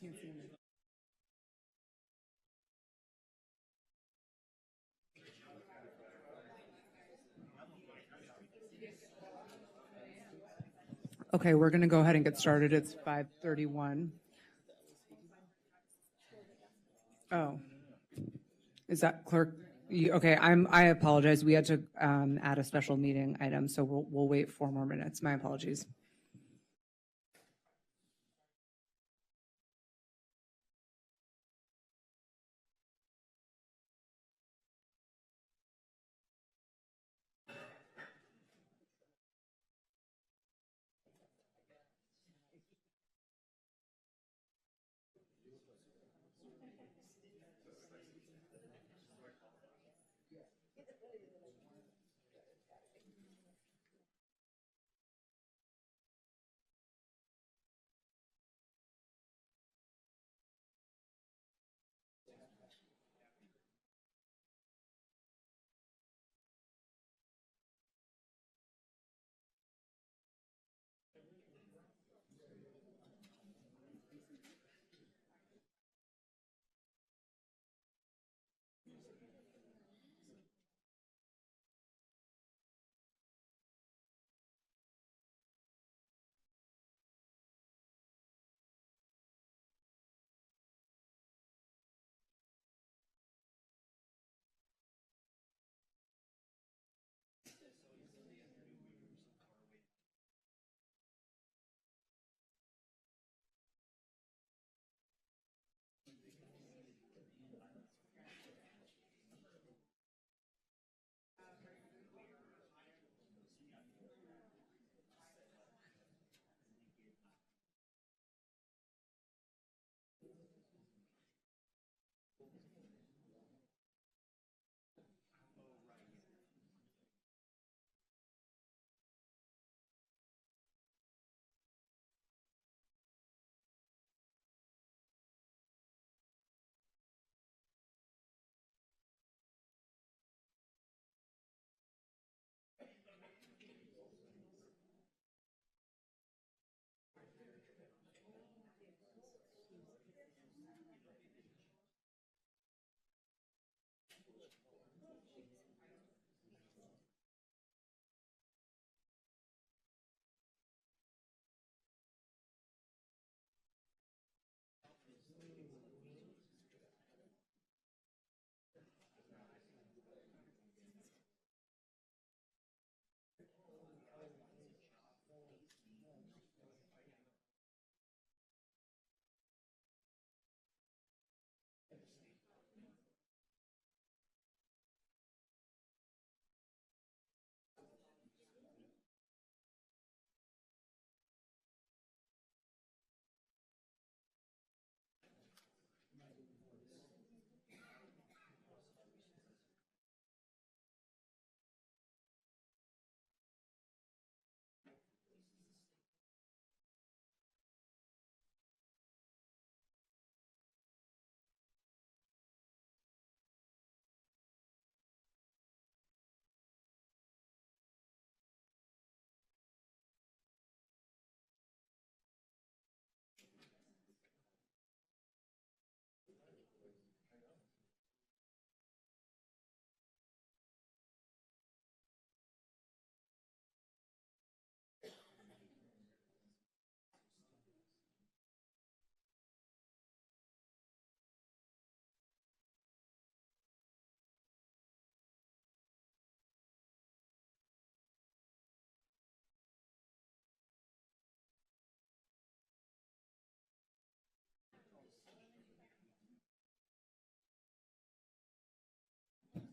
can't see him. Okay, we're going to go ahead and get started. It's 5:31. Oh, is that clerk? Okay, I apologize. We had to add a special meeting item, so we'll wait 4 more minutes. My apologies.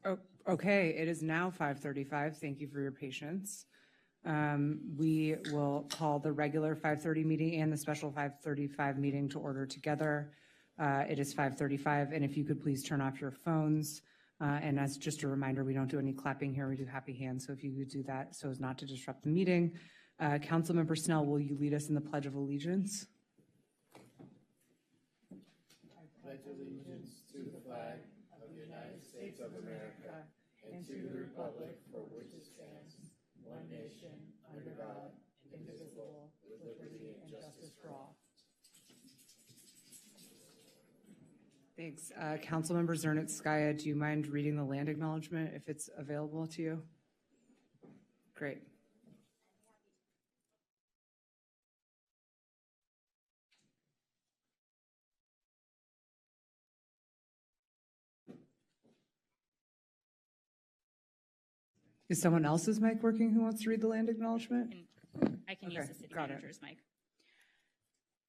Oh, okay, it is now 5:35. Thank you for your patience. We will call the regular 5:30 meeting and the special 5:35 meeting to order together. It is 5:35, and if you could please turn off your phones. And as just a reminder, we don't do any clapping here. We do happy hands, so if you could do that so as not to disrupt the meeting. Councilmember Snell, will you lead us in the Pledge of Allegiance? Pledge allegiance to the flag of the United States of America and to the republic for which it stands, one nation, under God, indivisible, with liberty and justice for all. Thanks. Councilmember Zernitskaya, do you mind reading the land acknowledgement if it's available to you? Great. Is someone else's mic working who wants to read the land acknowledgement? I can use the city got it. manager's mic.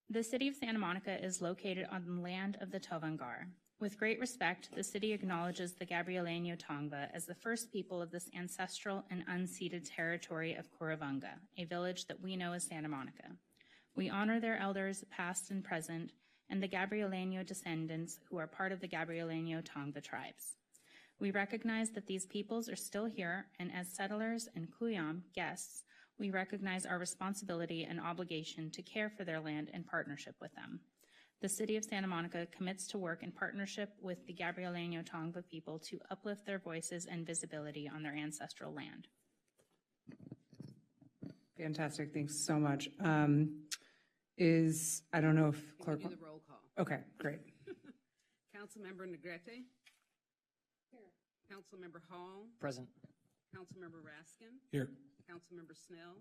The city of Santa Monica is located on the land of the Tovangar. With great respect, the city acknowledges the Gabrieleño Tongva as the first people of this ancestral and unceded territory of Curavanga, a village that we know as Santa Monica. We honor their elders, past and present, and the Gabrieleño descendants who are part of the Gabrieleño Tongva tribes. We recognize that these peoples are still here, and as settlers and Kuyam guests, we recognize our responsibility and obligation to care for their land in partnership with them. The City of Santa Monica commits to work in partnership with the Gabrieleño Tongva people to uplift their voices and visibility on their ancestral land. Fantastic, thanks so much. I don't know if clerk. Do the roll call. Okay, great. Councilmember Negrete. Here. Councilmember Hall. Present. Councilmember Raskin. Here. Councilmember Snell.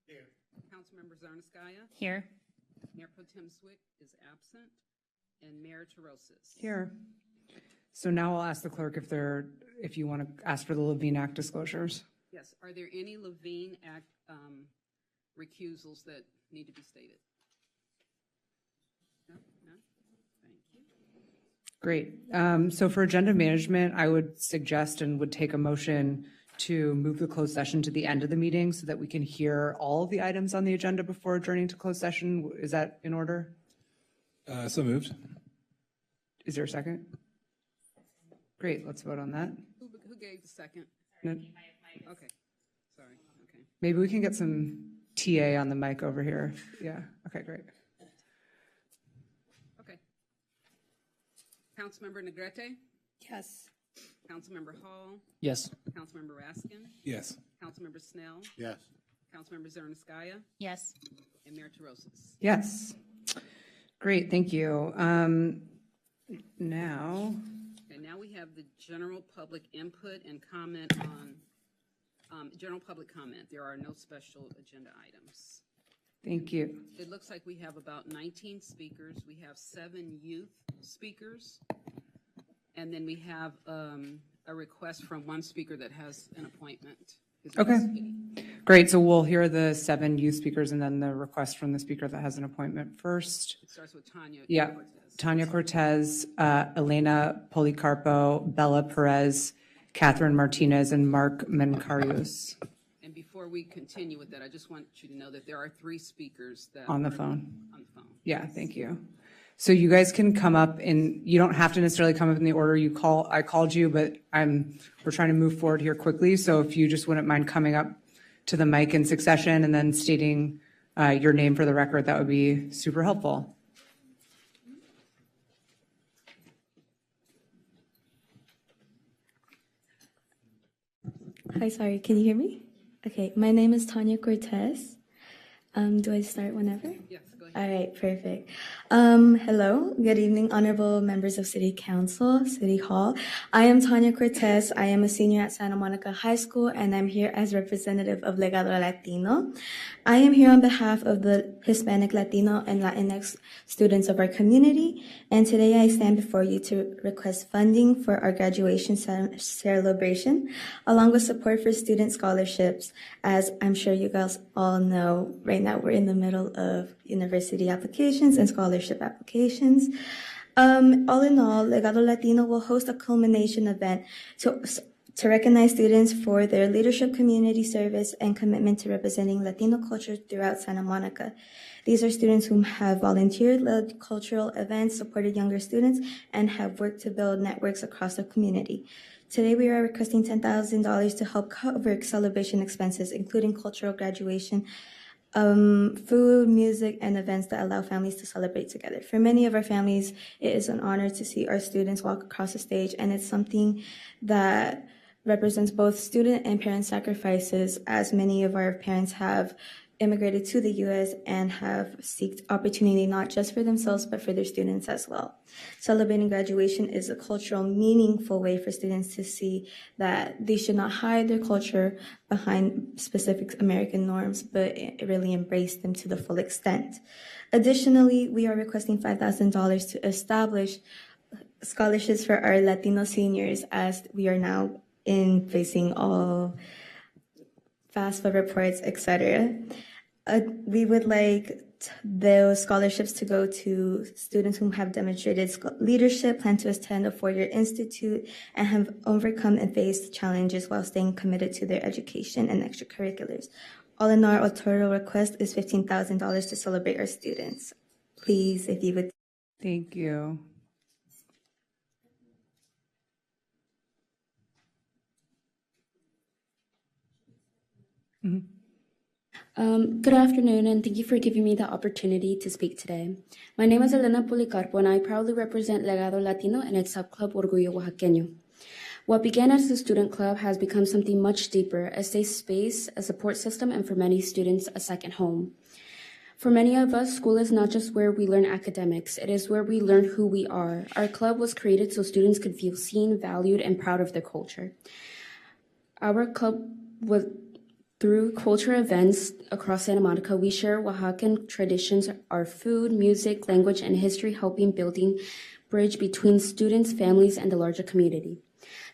Here. Councilmember Zarnaskaya. Here. Mayor Pro Tem Swick is absent. And Mayor Terosis. Here. So now I'll ask the clerk if you want to ask for the Levine Act disclosures. Yes. Are there any Levine Act recusals that need to be stated? No? No? Thank you. Great. So for agenda management, I would suggest and would take a motion to move the closed session to the end of the meeting so that we can hear all of the items on the agenda before adjourning to closed session. Is that in order? So moved. Is there a second? Great, let's vote on that. Who gave the second? No- Okay. Sorry. Okay. Maybe we can get some TA on the mic over here. Yeah, okay, great. Okay. Councilmember Negrete. Yes. Councilmember Hall. Yes. Councilmember Raskin. Yes. Councilmember Snell. Yes. Councilmember Zarnaskaya. Yes. And Mayor Terosis. Yes. Great, thank you. Now, Okay, now we have the general public input and comment on, general public comment. There are no special agenda items. thank you. It looks like we have about 19 speakers. We have 7 youth speakers. And then we have a request from one speaker that has an appointment. Okay. Great, so we'll hear the 7 youth speakers and then the request from the speaker that has an appointment first. It starts with Tanya. Yeah, Cortez. Tanya Cortez, Elena Policarpo, Bella Perez, Catherine Martinez, and Mark Mencarius And before we continue with that, I just want you to know that there are 3 speakers that on the are phone. On the phone. Yeah, thank you. So you guys can come up you don't have to necessarily come up in the order I called you, but we're trying to move forward here quickly. So if you just wouldn't mind coming up to the mic in succession and then stating your name for the record, that would be super helpful. Hi, sorry, can you hear me? Okay, my name is Tanya Cortez. Do I start whenever? Yes, go ahead. All right, perfect. Hello, good evening, honorable members of City Council, City Hall. I am Tanya Cortez. I am a senior at Santa Monica High School, and I'm here as representative of Legado Latino. I am here on behalf of the Hispanic, Latino, and Latinx students of our community, and today I stand before you to request funding for our graduation celebration, along with support for student scholarships. As I'm sure you guys all know, right now we're in the middle of university applications and scholarship applications. All in all, Legado Latino will host a culmination event to recognize students for their leadership, community service, and commitment to representing Latino culture throughout Santa Monica. These are students who have volunteered, led cultural events, supported younger students, and have worked to build networks across the community. Today, we are requesting $10,000 to help cover celebration expenses, including cultural graduation, food, music, and events that allow families to celebrate together. For many of our families, it is an honor to see our students walk across the stage, and it's something that represents both student and parent sacrifices, as many of our parents have immigrated to the U.S. and have sought opportunity not just for themselves, but for their students as well. Celebrating graduation is a cultural, meaningful way for students to see that they should not hide their culture behind specific American norms, but really embrace them to the full extent. Additionally, we are requesting $5,000 to establish scholarships for our Latino seniors, as we are now facing all FAFSA reports, etc. We would like those scholarships to go to students who have demonstrated leadership, plan to attend a four-year institute, and have overcome and faced challenges while staying committed to their education and extracurriculars. All in all, our total request is $15,000 to celebrate our students. Please, if you would. Thank you. Good afternoon, and thank you for giving me the opportunity to speak today. My name is Elena Policarpo, and I proudly represent Legado Latino and its subclub Orgullo Oaxaqueño. What began as a student club has become something much deeper, a safe space, a support system, and for many students, a second home. For many of us, school is not just where we learn academics, it is where we learn who we are. Our club was created so students could feel seen, valued, and proud of their culture. Our club was Through culture events across Santa Monica, we share Oaxacan traditions, our food, music, language, and history, helping building bridge between students, families, and the larger community.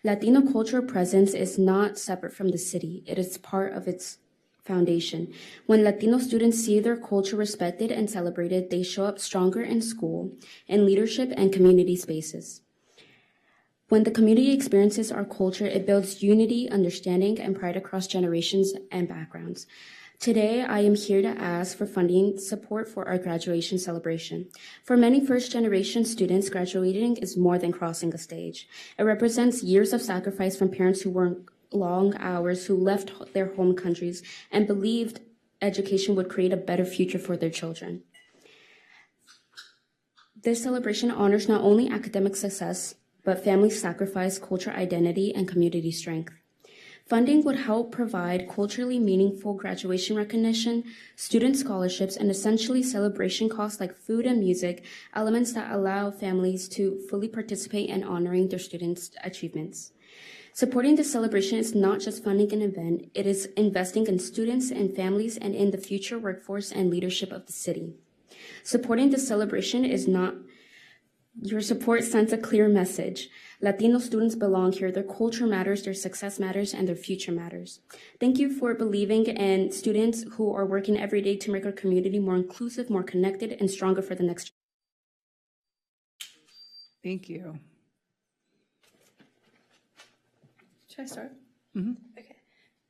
Latino cultural presence is not separate from the city. It is part of its foundation. When Latino students see their culture respected and celebrated, they show up stronger in school, in leadership, and community spaces. When the community experiences our culture, it builds unity, understanding, and pride across generations and backgrounds. Today, I am here to ask for funding support for our graduation celebration. For many first-generation students, graduating is more than crossing a stage. It represents years of sacrifice from parents who worked long hours, who left their home countries, and believed education would create a better future for their children. This celebration honors not only academic success, but family sacrifice, culture identity, and community strength. Funding would help provide culturally meaningful graduation recognition, student scholarships, and essentially celebration costs like food and music, elements that allow families to fully participate in honoring their students' achievements. Supporting this celebration is not just funding an event, it is investing in students and families and in the future workforce and leadership of the city. Supporting this celebration is not Your support sends a clear message. Latino students belong here. Their culture matters, their success matters, and their future matters. Thank you for believing in students who are working every day to make our community more inclusive, more connected, and stronger for the next. Thank you. Should I start? Okay.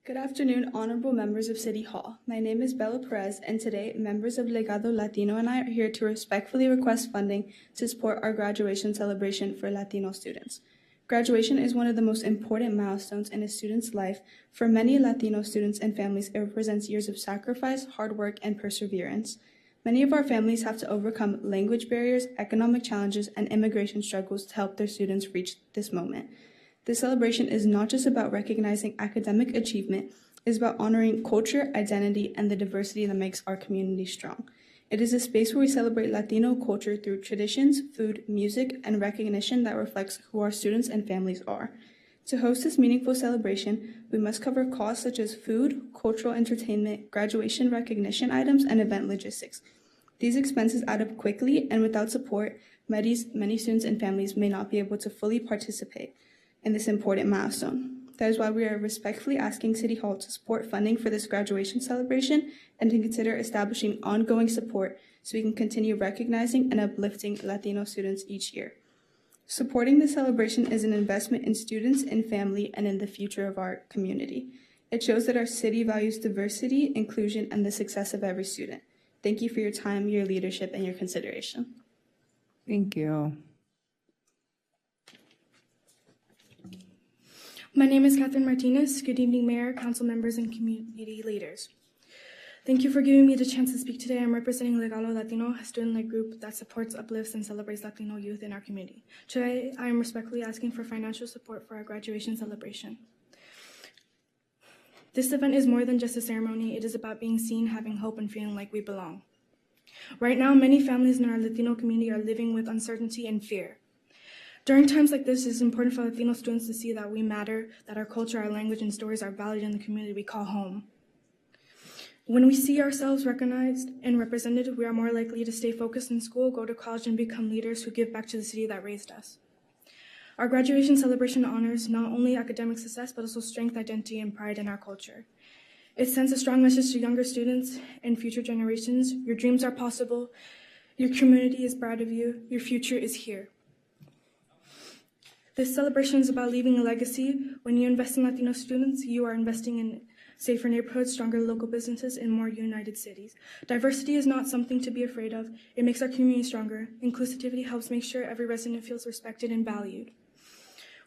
Good afternoon, honorable members of City Hall. My name is Bella Perez, and today, members of Legado Latino and I are here to respectfully request funding to support our graduation celebration for Latino students. Graduation is one of the most important milestones in a student's life. For many Latino students and families, it represents years of sacrifice, hard work, and perseverance. Many of our families have to overcome language barriers, economic challenges, and immigration struggles to help their students reach this moment. This celebration is not just about recognizing academic achievement, it is about honoring culture, identity, and the diversity that makes our community strong. It is a space where we celebrate Latino culture through traditions, food, music, and recognition that reflects who our students and families are. To host this meaningful celebration, we must cover costs such as food, cultural entertainment, graduation recognition items, and event logistics. These expenses add up quickly, and without support, many students and families may not be able to fully participate in this important milestone. That is why we are respectfully asking City Hall to support funding for this graduation celebration and to consider establishing ongoing support so we can continue recognizing and uplifting Latino students each year. Supporting this celebration is an investment in students and family and in the future of our community. It shows that our city values diversity, inclusion, and the success of every student. Thank you for your time, your leadership, and your consideration. Thank you. My name is Catherine Martinez. Good evening, Mayor, council members, and community leaders. Thank you for giving me the chance to speak today. I'm representing Legado Latino, a student-led group that supports, uplifts, and celebrates Latino youth in our community. Today, I am respectfully asking for financial support for our graduation celebration. This event is more than just a ceremony. It is about being seen, having hope, and feeling like we belong. Right now, many families in our Latino community are living with uncertainty and fear. During times like this, it is important for Latino students to see that we matter, that our culture, our language, and stories are valued in the community we call home. When we see ourselves recognized and represented, we are more likely to stay focused in school, go to college, and become leaders who give back to the city that raised us. Our graduation celebration honors not only academic success, but also strength, identity, and pride in our culture. It sends a strong message to younger students and future generations. Your dreams are possible. Your community is proud of you. Your future is here. This celebration is about leaving a legacy. When you invest in Latino students, you are investing in safer neighborhoods, stronger local businesses, and more united cities. Diversity is not something to be afraid of. It makes our community stronger. Inclusivity helps make sure every resident feels respected and valued.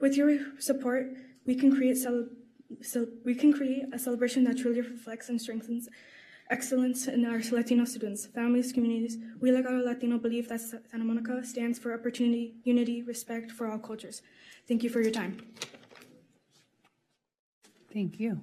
With your support, we can create a celebration that truly reflects and strengthens excellence in our Latino students, families, communities. We, Legado Latino, believe that Santa Monica stands for opportunity, unity, respect for all cultures. Thank you for your time. Thank you.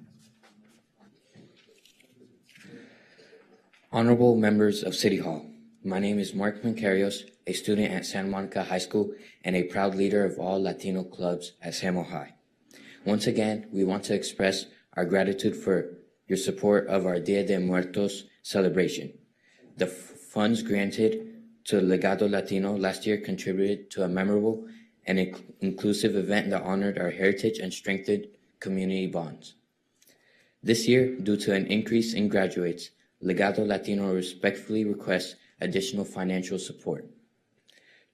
Honorable members of City Hall, my name is Mark Mancarios, a student at Santa Monica High School and a proud leader of all Latino clubs at Samo High. Once again, we want to express our gratitude for your support of our Dia de Muertos celebration. The funds granted to Legado Latino last year contributed to a memorable and inclusive event that honored our heritage and strengthened community bonds. This year, due to an increase in graduates, Legado Latino respectfully requests additional financial support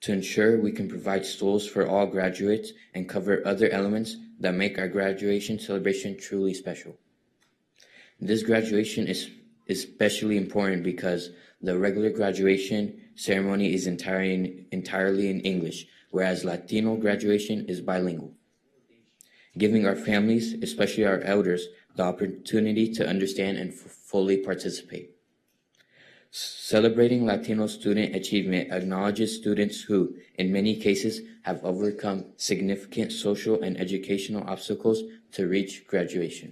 to ensure we can provide stools for all graduates and cover other elements that make our graduation celebration truly special. This graduation is especially important because the regular graduation ceremony is entirely in English, whereas Latino graduation is bilingual, giving our families, especially our elders, the opportunity to understand and fully participate. Celebrating Latino student achievement acknowledges students who, in many cases, have overcome significant social and educational obstacles to reach graduation.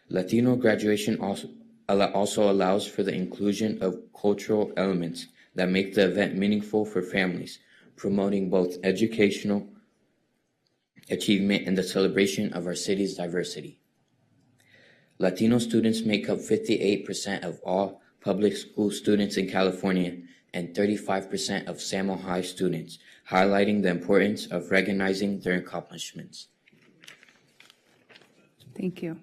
Latino graduation also allows for the inclusion of cultural elements that make the event meaningful for families, promoting both educational achievement and the celebration of our city's diversity. Latino students make up 58% of all public school students in California and 35% of Samo High students, highlighting the importance of recognizing their accomplishments. Thank you.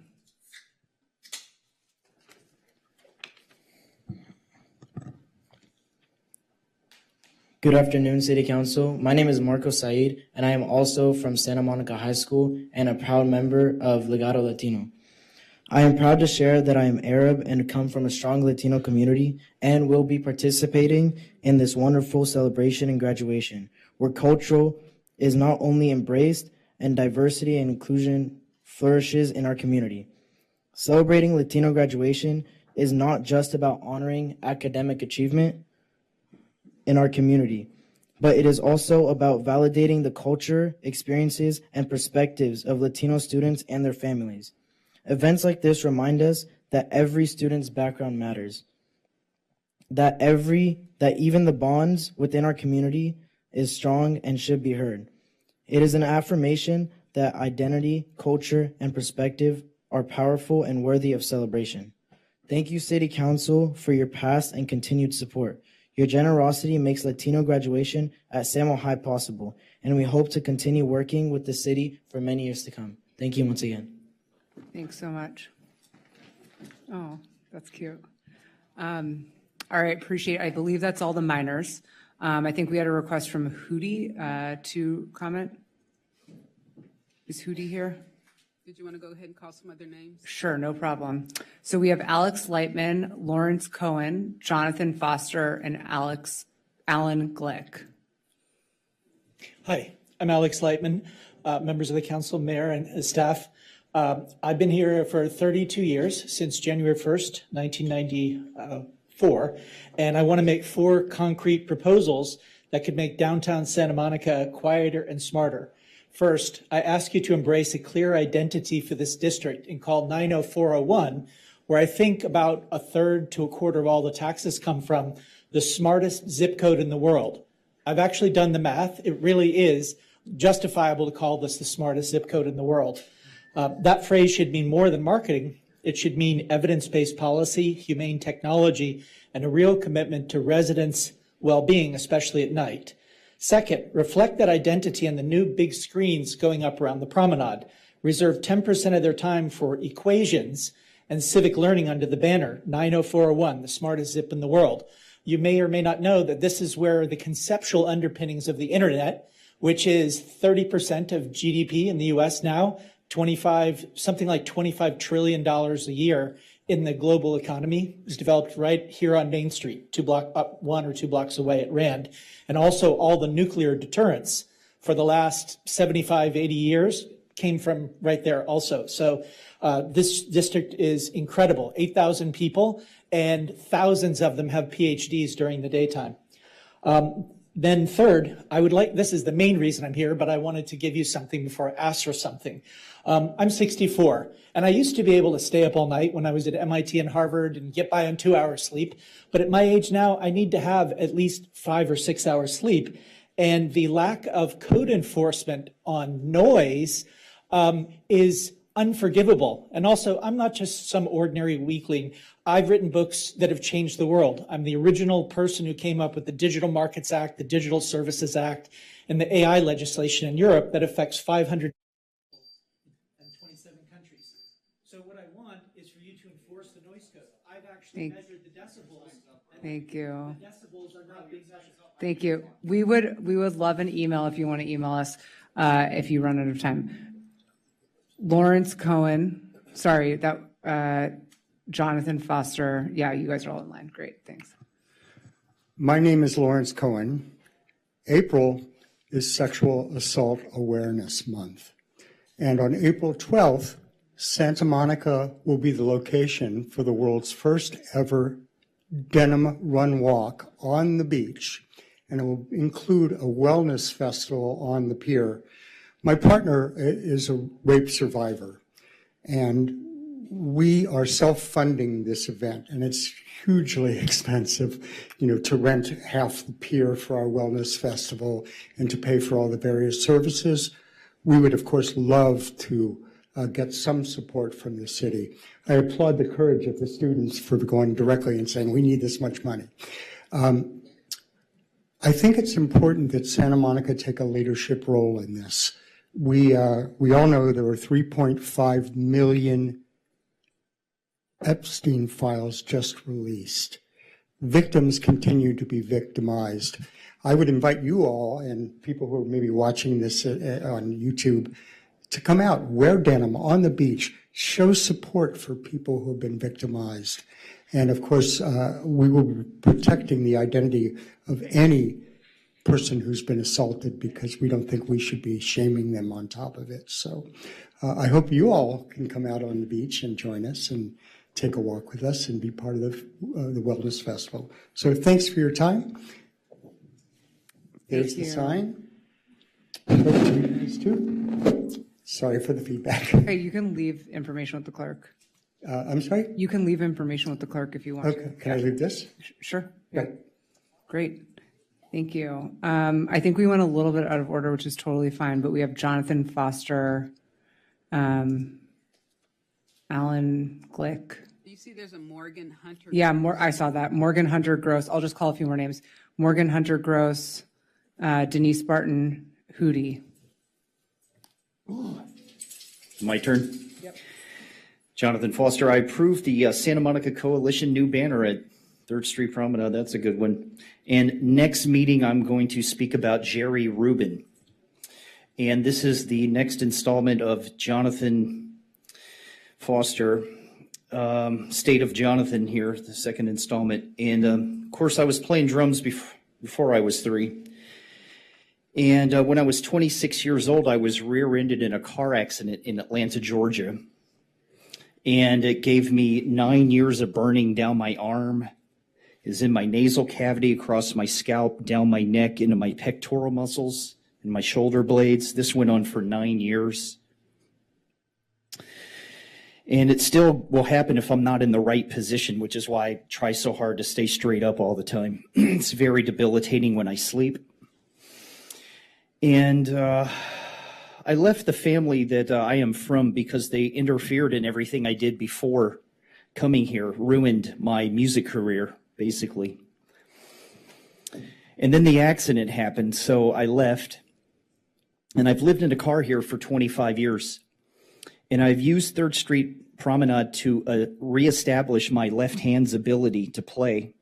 Good afternoon, City Council. My name is Marco Said, and I am also from Santa Monica High School and a proud member of Legado Latino. I am proud to share that I am Arab and come from a strong Latino community and will be participating in this wonderful celebration and graduation, where culture is not only embraced and diversity and inclusion flourishes in our community. Celebrating Latino graduation is not just about honoring academic achievement in our community, but it is also about validating the culture, experiences, and perspectives of Latino students and their families. Events like this remind us that every student's background matters, that even the bonds within our community is strong and should be heard. It is an affirmation that identity, culture, and perspective are powerful and worthy of celebration. Thank you, City Council, for your past and continued support. Your generosity makes Latino graduation at Samo High possible, and we hope to continue working with the city for many years to come. Thank you once again. Thanks so much. Oh, that's cute. All right, appreciate it. I believe that's all the minors. I think we had a request from Hootie to comment. Is Hootie here? Did you want to go ahead and call some other names? Sure, no problem. So we have Alex Lightman, Lawrence Cohen, Jonathan Foster, and Alan Glick. Hi, I'm Alex Lightman, members of the council, mayor, and staff. I've been here for 32 years, since January 1st, 1994, and I want to make 4 concrete proposals that could make downtown Santa Monica quieter and smarter. First, I ask you to embrace a clear identity for this district and call 90401, where I think about a third to a quarter of all the taxes come from, the smartest zip code in the world. I've actually done the math. It really is justifiable to call this the smartest zip code in the world. That phrase should mean more than marketing. It should mean evidence-based policy, humane technology, and a real commitment to residents' well-being, especially at night. Second, reflect that identity on the new big screens going up around the promenade. Reserve 10% of their time for equations and civic learning under the banner 90401, the smartest zip in the world. You may or may not know that this is where the conceptual underpinnings of the internet, which is 30% of GDP in the US now, something like $25 trillion a year in the global economy, is developed right here on Main Street, 1 or 2 blocks away at Rand. And also all the nuclear deterrence for the last 75, 80 years came from right there also. So this district is incredible, 8,000 people, and thousands of them have PhDs during the daytime. Then third, this is the main reason I'm here, but I wanted to give you something before I ask for something. I'm 64, and I used to be able to stay up all night when I was at MIT and Harvard and get by on 2 hours sleep. But at my age now, I need to have at least 5 or 6 hours sleep. And the lack of code enforcement on noise is unforgivable. And also, I'm not just some ordinary weakling. I've written books that have changed the world. I'm the original person who came up with the Digital Markets Act, the Digital Services Act, and the AI legislation in Europe that affects 527 countries. So what I want is for you to enforce the noise code. I've actually measured the decibels. Thank you. The decibels are not being measured. Thank you. We would love an email if you want to email us if you run out of time. Lawrence Cohen, sorry, Jonathan Foster. Yeah, you guys are all in line. Great, thanks. My name is Lawrence Cohen. April is Sexual Assault Awareness Month. And on April 12th, Santa Monica will be the location for the world's first ever denim run walk on the beach. And it will include a wellness festival on the pier. My partner is a rape survivor, and we are self-funding this event, and it's hugely expensive, to rent half the pier for our wellness festival and to pay for all the various services. We would, of course, love to get some support from the city. I applaud the courage of the students for going directly and saying, we need this much money. I think it's important that Santa Monica take a leadership role in this. We all know there were 3.5 million Epstein files just released. Victims continue to be victimized. I would invite you all and people who are maybe watching this on YouTube to come out, wear denim on the beach, show support for people who have been victimized. And of course, we will be protecting the identity of any person who's been assaulted because we don't think we should be shaming them on top of it. So I hope you all can come out on the beach and join us and take a walk with us and be part of the Wellness Festival. So thanks for your time. There's the sign. These two. Sorry for the feedback. Hey, you can leave information with the clerk. I'm sorry? You can leave information with the clerk if you want. Okay, can I leave this? Sure. Yeah. Great. Thank you. I think we went a little bit out of order, which is totally fine, but we have Jonathan Foster, Alan Glick. Do you see there's a Morgan Hunter? Yeah, I saw that. Morgan Hunter Gross. I'll just call a few more names. Morgan Hunter Gross, Denise Barton Hootie. My turn. Yep. Jonathan Foster, I approved the Santa Monica Coalition new banner at 3rd Street Promenade. That's a good one. And next meeting, I'm going to speak about Jerry Rubin. And this is the next installment of Jonathan Foster, State of Jonathan here, the second installment. And of course, I was playing drums before I was 3. And when I was 26 years old, I was rear-ended in a car accident in Atlanta, Georgia. And it gave me 9 years of burning down my arm. It was in my nasal cavity, across my scalp, down my neck, into my pectoral muscles, and my shoulder blades. This went on for 9 years. And it still will happen if I'm not in the right position, which is why I try so hard to stay straight up all the time. It's very debilitating when I sleep. And I left the family that I am from because they interfered in everything I did before coming here, ruined my music career, basically. And then the accident happened, so I left. And I've lived in a car here for 25 years. And I've used 3rd Street Promenade to reestablish my left hand's ability to play.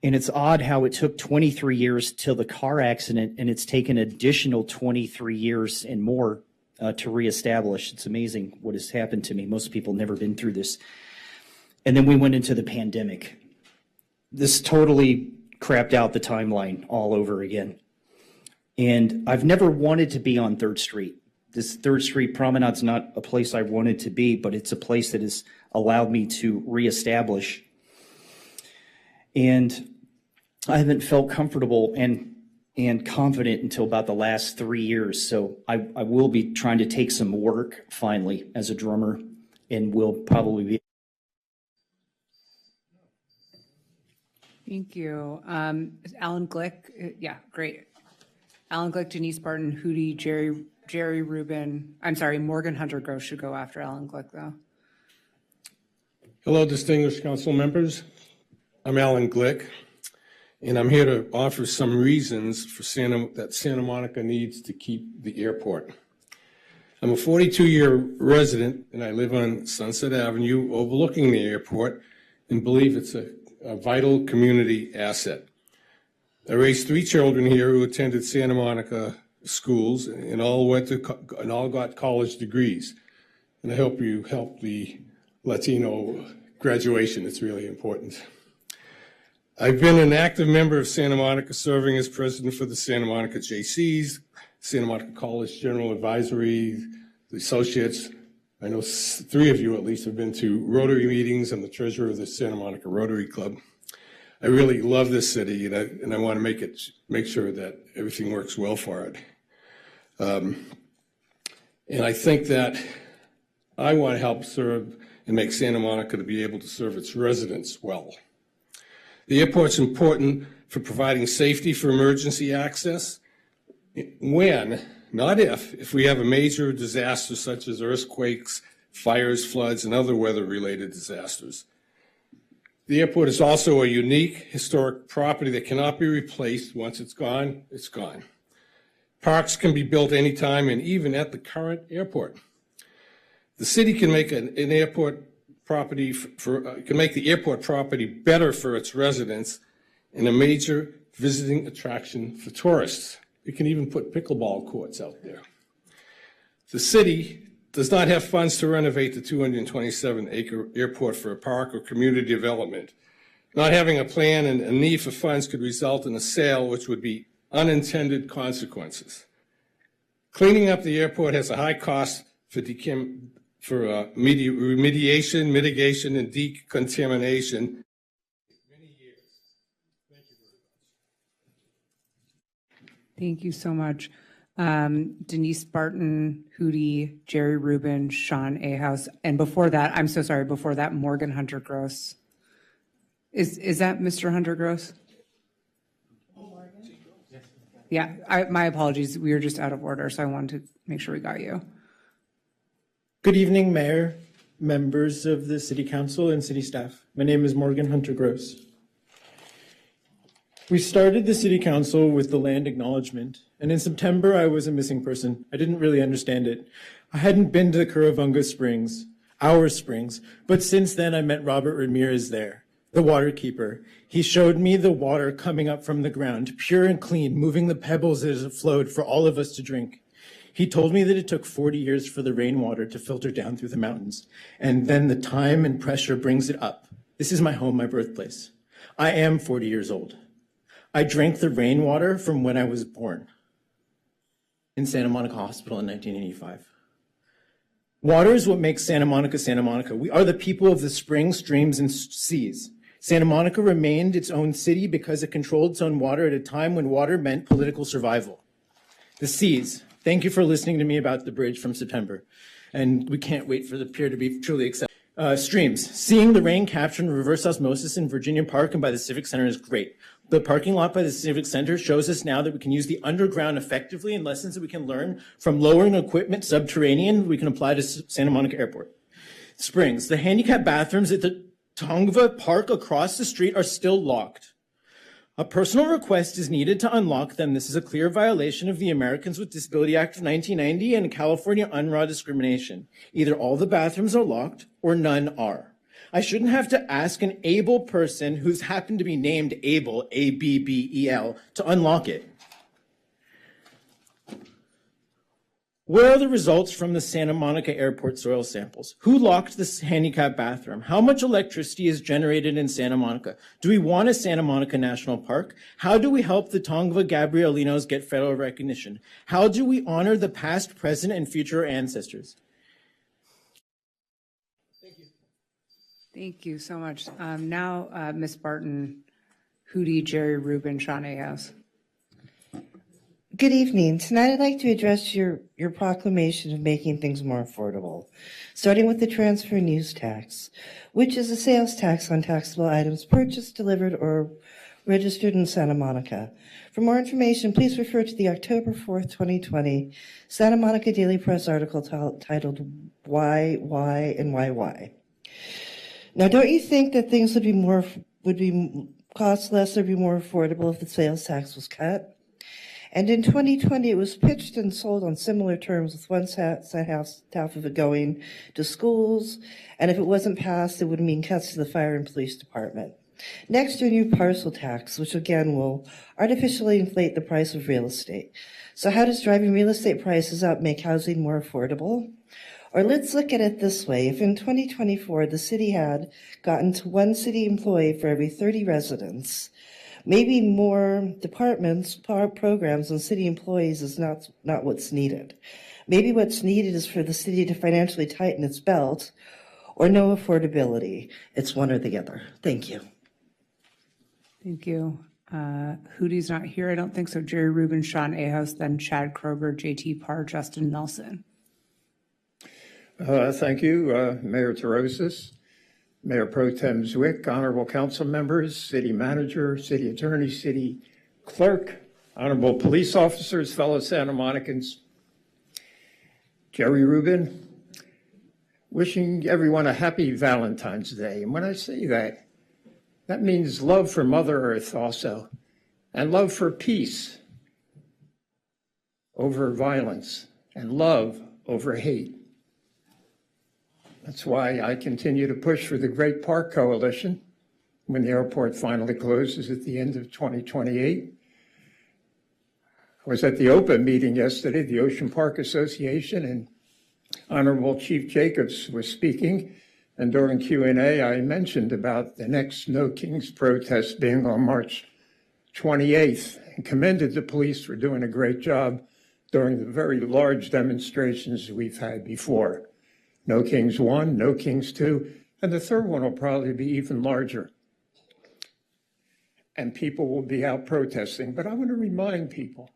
And it's odd how it took 23 years till the car accident, and it's taken additional 23 years and more to reestablish. It's amazing what has happened to me. Most people never been through this. And then we went into the pandemic. This totally crapped out the timeline all over again. And I've never wanted to be on 3rd Street. This 3rd Street Promenade's not a place I wanted to be, but it's a place that has allowed me to reestablish. And I haven't felt comfortable and confident until about the last 3 years. So I will be trying to take some work finally as a drummer, and will probably be. Thank you. Alan Glick, yeah, great. Alan Glick, Denise Barton, Hootie, Jerry Rubin. I'm sorry, Morgan Hunter Gross should go after Alan Glick, though. Hello, distinguished council members. I'm Alan Glick, and I'm here to offer some reasons for that Santa Monica needs to keep the airport. I'm a 42-year resident, and I live on Sunset Avenue overlooking the airport, and believe it's a vital community asset. I raised 3 children here who attended Santa Monica schools and all got college degrees. And I hope you help the Latino graduation. It's really important. I've been an active member of Santa Monica, serving as president for the Santa Monica JCs, Santa Monica College General Advisory, the associates. I know 3 of you at least have been to Rotary meetings. I'm the treasurer of the Santa Monica Rotary Club. I really love this city, and I want to make sure that everything works well for it. And I think that I want to help serve and make Santa Monica to be able to serve its residents well. The airport's important for providing safety for emergency access when, not if we have a major disaster such as earthquakes, fires, floods, and other weather-related disasters. The airport is also a unique historic property that cannot be replaced. Once it's gone, it's gone. Parks can be built anytime and even at the current airport. The city can make an airport property can make the airport property better for its residents and a major visiting attraction for tourists. You can even put pickleball courts out there. The city does not have funds to renovate the 227-acre airport for a park or community development. Not having a plan and a need for funds could result in a sale, which would be unintended consequences. Cleaning up the airport has a high cost for remediation, mitigation, and decontamination. Thank you so much. Denise Barton, Hootie, Jerry Rubin, Sean Ahaus, and before that, I'm so sorry, before that, Morgan Hunter Gross. Is that Mr. Hunter Gross? Yeah, my apologies. We were just out of order, so I wanted to make sure we got you. Good evening, Mayor, members of the City Council, and city staff. My name is Morgan Hunter Gross. We started the City Council with the land acknowledgement, and in September I was a missing person. I didn't really understand it. I hadn't been to the Curavunga Springs, our springs, but since then I met Robert Ramirez there, the water keeper. He showed me the water coming up from the ground, pure and clean, moving the pebbles as it flowed for all of us to drink. He told me that it took 40 years for the rainwater to filter down through the mountains, and then the time and pressure brings it up. This is my home, my birthplace. I am 40 years old. I drank the rainwater from when I was born in Santa Monica Hospital in 1985. Water is what makes Santa Monica Santa Monica. We are the people of the springs, streams, and seas. Santa Monica remained its own city because it controlled its own water at a time when water meant political survival. The C's. Thank you for listening to me about the bridge from September. And we can't wait for the pier to be truly accepted. Streams. Seeing the rain captured in reverse osmosis in Virginia Park and by the Civic Center is great. The parking lot by the Civic Center shows us now that we can use the underground effectively, and lessons that we can learn from lowering equipment subterranean we can apply to Santa Monica Airport. Springs. The handicap bathrooms at the Tongva Park across the street are still locked. A personal request is needed to unlock them. This is a clear violation of the Americans with Disability Act of 1990 and California UNRRA discrimination. Either all the bathrooms are locked or none are. I shouldn't have to ask an able person who's happened to be named Abel, A-B-B-E-L, to unlock it. Where are the results from the Santa Monica Airport soil samples? Who locked this handicap bathroom? How much electricity is generated in Santa Monica? Do we want a Santa Monica National Park? How do we help the Tongva Gabrielinos get federal recognition? How do we honor the past, present, and future ancestors? Thank you so much. Now, Ms. Barton, Hootie, Jerry Rubin, Sean Ahouse. Good evening. Tonight I'd like to address your proclamation of making things more affordable, starting with the transfer and use tax, which is a sales tax on taxable items purchased, delivered, or registered in Santa Monica. For more information, please refer to the October 4th, 2020 Santa Monica Daily Press article titled Why, and Why. Now, don't you think that things would cost less or be more affordable if the sales tax was cut? And in 2020, it was pitched and sold on similar terms, with one half of it going to schools, and if it wasn't passed, it would mean cuts to the fire and police department. Next, a new parcel tax, which again will artificially inflate the price of real estate. So how does driving real estate prices up make housing more affordable? Or let's look at it this way. If in 2024, the city had gotten to one city employee for every 30 residents, maybe more departments, programs, and city employees is not what's needed. Maybe what's needed is for the city to financially tighten its belt, or no affordability. It's one or the other. Thank you. Thank you. Hootie's not here, I don't think so. Jerry Rubin, Sean Ahouse, then Chad Kroger, JT Parr, Justin Nelson. Thank you, Mayor Terosas, Mayor Pro Tem Zwick, honorable council members, city manager, city attorney, city clerk, honorable police officers, fellow Santa Monicans. Jerry Rubin, wishing everyone a happy Valentine's Day. And when I say that, that means love for Mother Earth also, and love for peace over violence, and love over hate. That's why I continue to push for the Great Park Coalition when the airport finally closes at the end of 2028. I was at the OPA meeting yesterday, the Ocean Park Association, and Honorable Chief Jacobs was speaking. And during Q&A, I mentioned about the next No Kings protest being on March 28th and commended the police for doing a great job during the very large demonstrations we've had before. No Kings 1, No Kings 2, and the third one will probably be even larger. And people will be out protesting. But I want to remind people,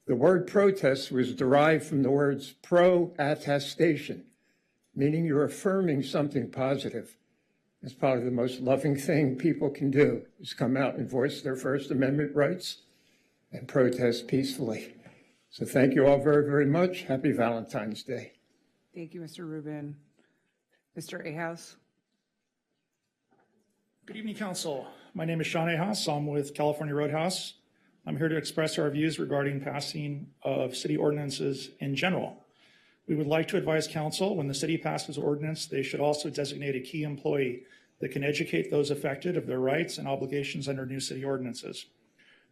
the word protest was derived from the words pro-attestation, meaning you're affirming something positive. It's probably the most loving thing people can do, is come out and voice their First Amendment rights and protest peacefully. So thank you all very, very much. Happy Valentine's Day. Thank you, Mr. Rubin. Mr. Ahouse. Good evening, Council. My name is Sean Ahouse. I'm with California Roadhouse. I'm here to express our views regarding passing of city ordinances in general. We would like to advise Council, when the city passes ordinance, they should also designate a key employee that can educate those affected of their rights and obligations under new city ordinances.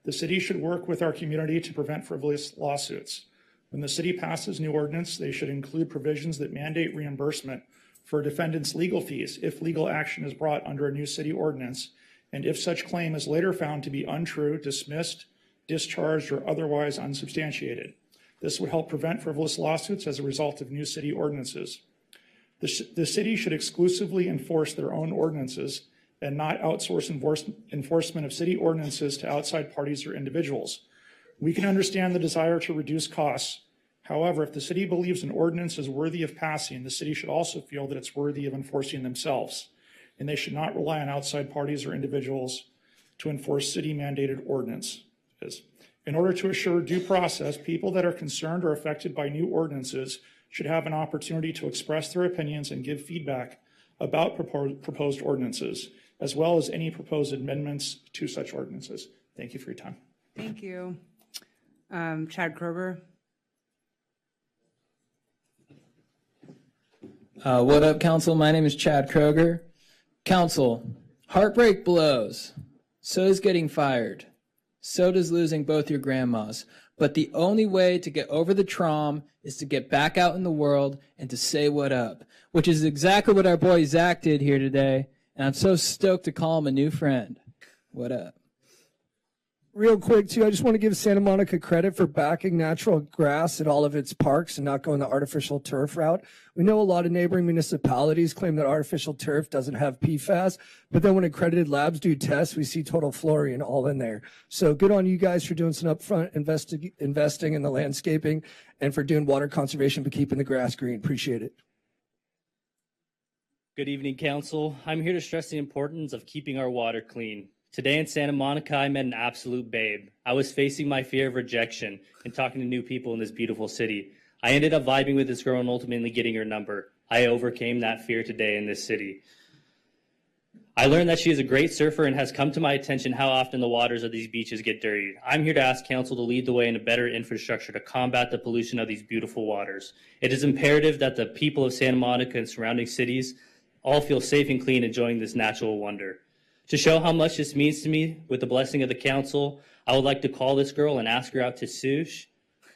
The city should work with our community to prevent frivolous lawsuits. When the city passes new ordinance, they should include provisions that mandate reimbursement for defendants' legal fees if legal action is brought under a new city ordinance, and if such claim is later found to be untrue, dismissed, discharged, or otherwise unsubstantiated. This would help prevent frivolous lawsuits as a result of new city ordinances. The city should exclusively enforce their own ordinances and not outsource enforcement of city ordinances to outside parties or individuals. We can understand the desire to reduce costs. However, if the city believes an ordinance is worthy of passing, the city should also feel that it's worthy of enforcing themselves, and they should not rely on outside parties or individuals to enforce city-mandated ordinances. In order to assure due process, people that are concerned or affected by new ordinances should have an opportunity to express their opinions and give feedback about proposed ordinances, as well as any proposed amendments to such ordinances. Thank you for your time. Thank you. Chad Kroger. What up, Council? My name is Chad Kroger. Council, heartbreak blows. So does getting fired. So does losing both your grandmas. But the only way to get over the trauma is to get back out in the world and to say what up, which is exactly what our boy Zach did here today. And I'm so stoked to call him a new friend. What up? Real quick, too, I just want to give Santa Monica credit for backing natural grass at all of its parks and not going the artificial turf route. We know a lot of neighboring municipalities claim that artificial turf doesn't have PFAS, but then when accredited labs do tests, we see total fluorine all in there. So good on you guys for doing some upfront investing in the landscaping and for doing water conservation but keeping the grass green. Appreciate it. Good evening, Council. I'm here to stress the importance of keeping our water clean. Today in Santa Monica, I met an absolute babe. I was facing my fear of rejection and talking to new people in this beautiful city. I ended up vibing with this girl and ultimately getting her number. I overcame that fear today in this city. I learned that she is a great surfer and has come to my attention how often the waters of these beaches get dirty. I'm here to ask Council to lead the way in a better infrastructure to combat the pollution of these beautiful waters. It is imperative that the people of Santa Monica and surrounding cities all feel safe and clean enjoying this natural wonder. To show how much this means to me, with the blessing of the council, I would like to call this girl and ask her out to Sush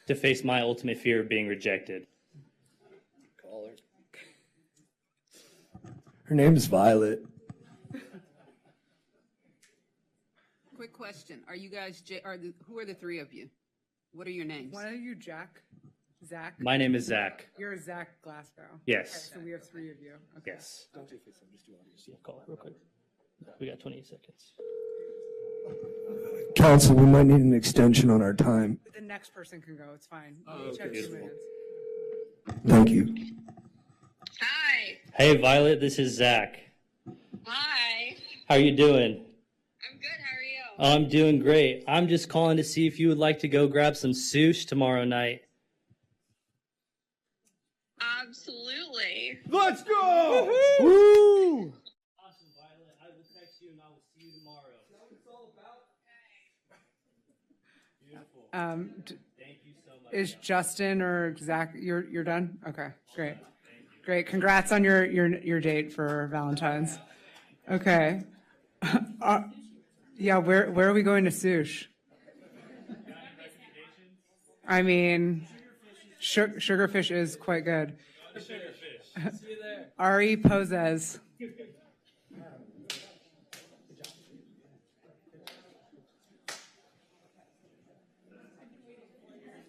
to face my ultimate fear of being rejected. Call her. Her name is Violet. Quick question. Are you guys, who are the three of you? What are your names? One of you, Jack? Zach? My name is Zach. You're Zach Glasgow. Yes. Okay, so we have three of you. Okay. Yes. Don't do FaceTime, just do audio. Yeah, call her real quick. We got 28 seconds. Council, we might need an extension on our time. The next person can go. It's fine. Oh, Each have 2 minutes. Thank you. Hi. Hey, Violet, this is Zach. Hi. How are you doing? I'm good. How are you? Oh, I'm doing great. I'm just calling to see if you would like to go grab some sushi tomorrow night. Absolutely. Let's go! Woo! Awesome, Violet. I will text you and I will see you tomorrow. Beautiful. Thank you so much. Is Justin or Zach, you're done? Okay, great. Great. Congrats on your date for Valentine's. Okay. Yeah, where are we going to sush? I mean, sugarfish is quite good. Sugarfish. See you there. Ari Poses.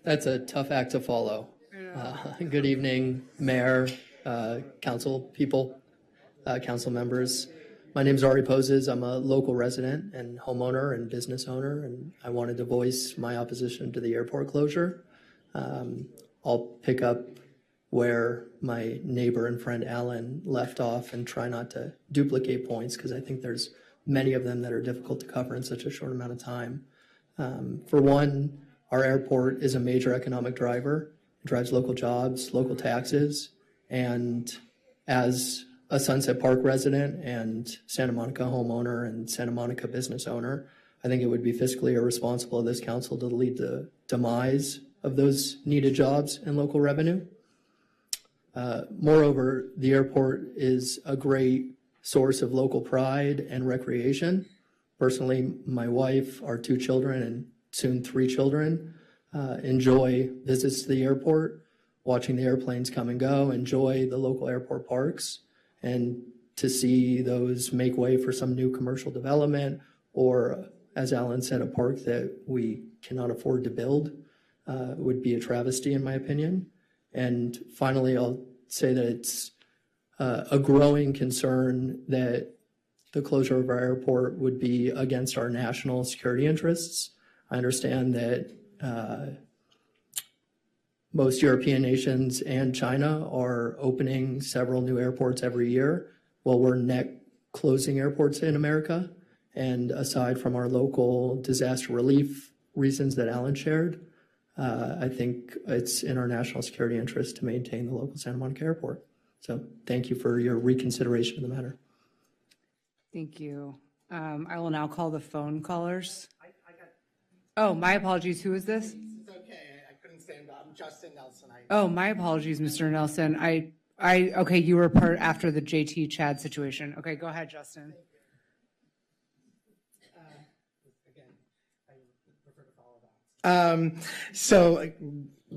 That's a tough act to follow. Good evening, Mayor, council people, council members. My name is Ari Poses. I'm a local resident and homeowner and business owner, and I wanted to voice my opposition to the airport closure. I'll pick up where my neighbor and friend Alan left off and try not to duplicate points because I think there's many of them that are difficult to cover in such a short amount of time. For one, our airport is a major economic driver. It drives local jobs, local taxes, and as a Sunset Park resident and Santa Monica homeowner and Santa Monica business owner, I think it would be fiscally irresponsible of this council to lead the demise of those needed jobs and local revenue. Moreover, the airport is a great source of local pride and recreation. Personally, my wife, our 2 children, and soon 3 children enjoy visits to the airport, watching the airplanes come and go, enjoy the local airport parks, and to see those make way for some new commercial development or, as Alan said, a park that we cannot afford to build would be a travesty in my opinion. And finally, I'll say that it's a growing concern that the closure of our airport would be against our national security interests. I understand that most European nations and China are opening several new airports every year, while we're net closing airports in America. And aside from our local disaster relief reasons that Alan shared, I think it's in our national security interest to maintain the local Santa Monica Airport. So thank you for your reconsideration of the matter. Thank you. I will now call the phone callers. Oh, my apologies. Who is this? It's okay. I couldn't stand up. I'm Justin Nelson. Oh, my apologies, Mr. Nelson. Okay, you were part after the JT Chad situation. Okay, go ahead, Justin. So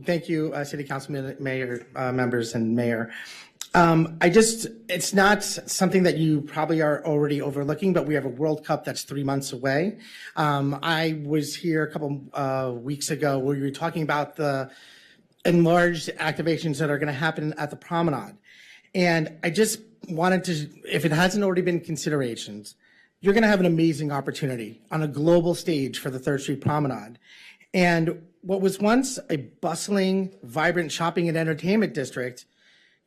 thank you, City Council Mayor, members and Mayor. It's not something that you probably are already overlooking, but we have a World Cup that's 3 months away. I was here a couple weeks ago where you were talking about the enlarged activations that are going to happen at the promenade. And I just wanted to, if it hasn't already been considerations, you're going to have an amazing opportunity on a global stage for the 3rd Street Promenade. And what was once a bustling, vibrant shopping and entertainment district,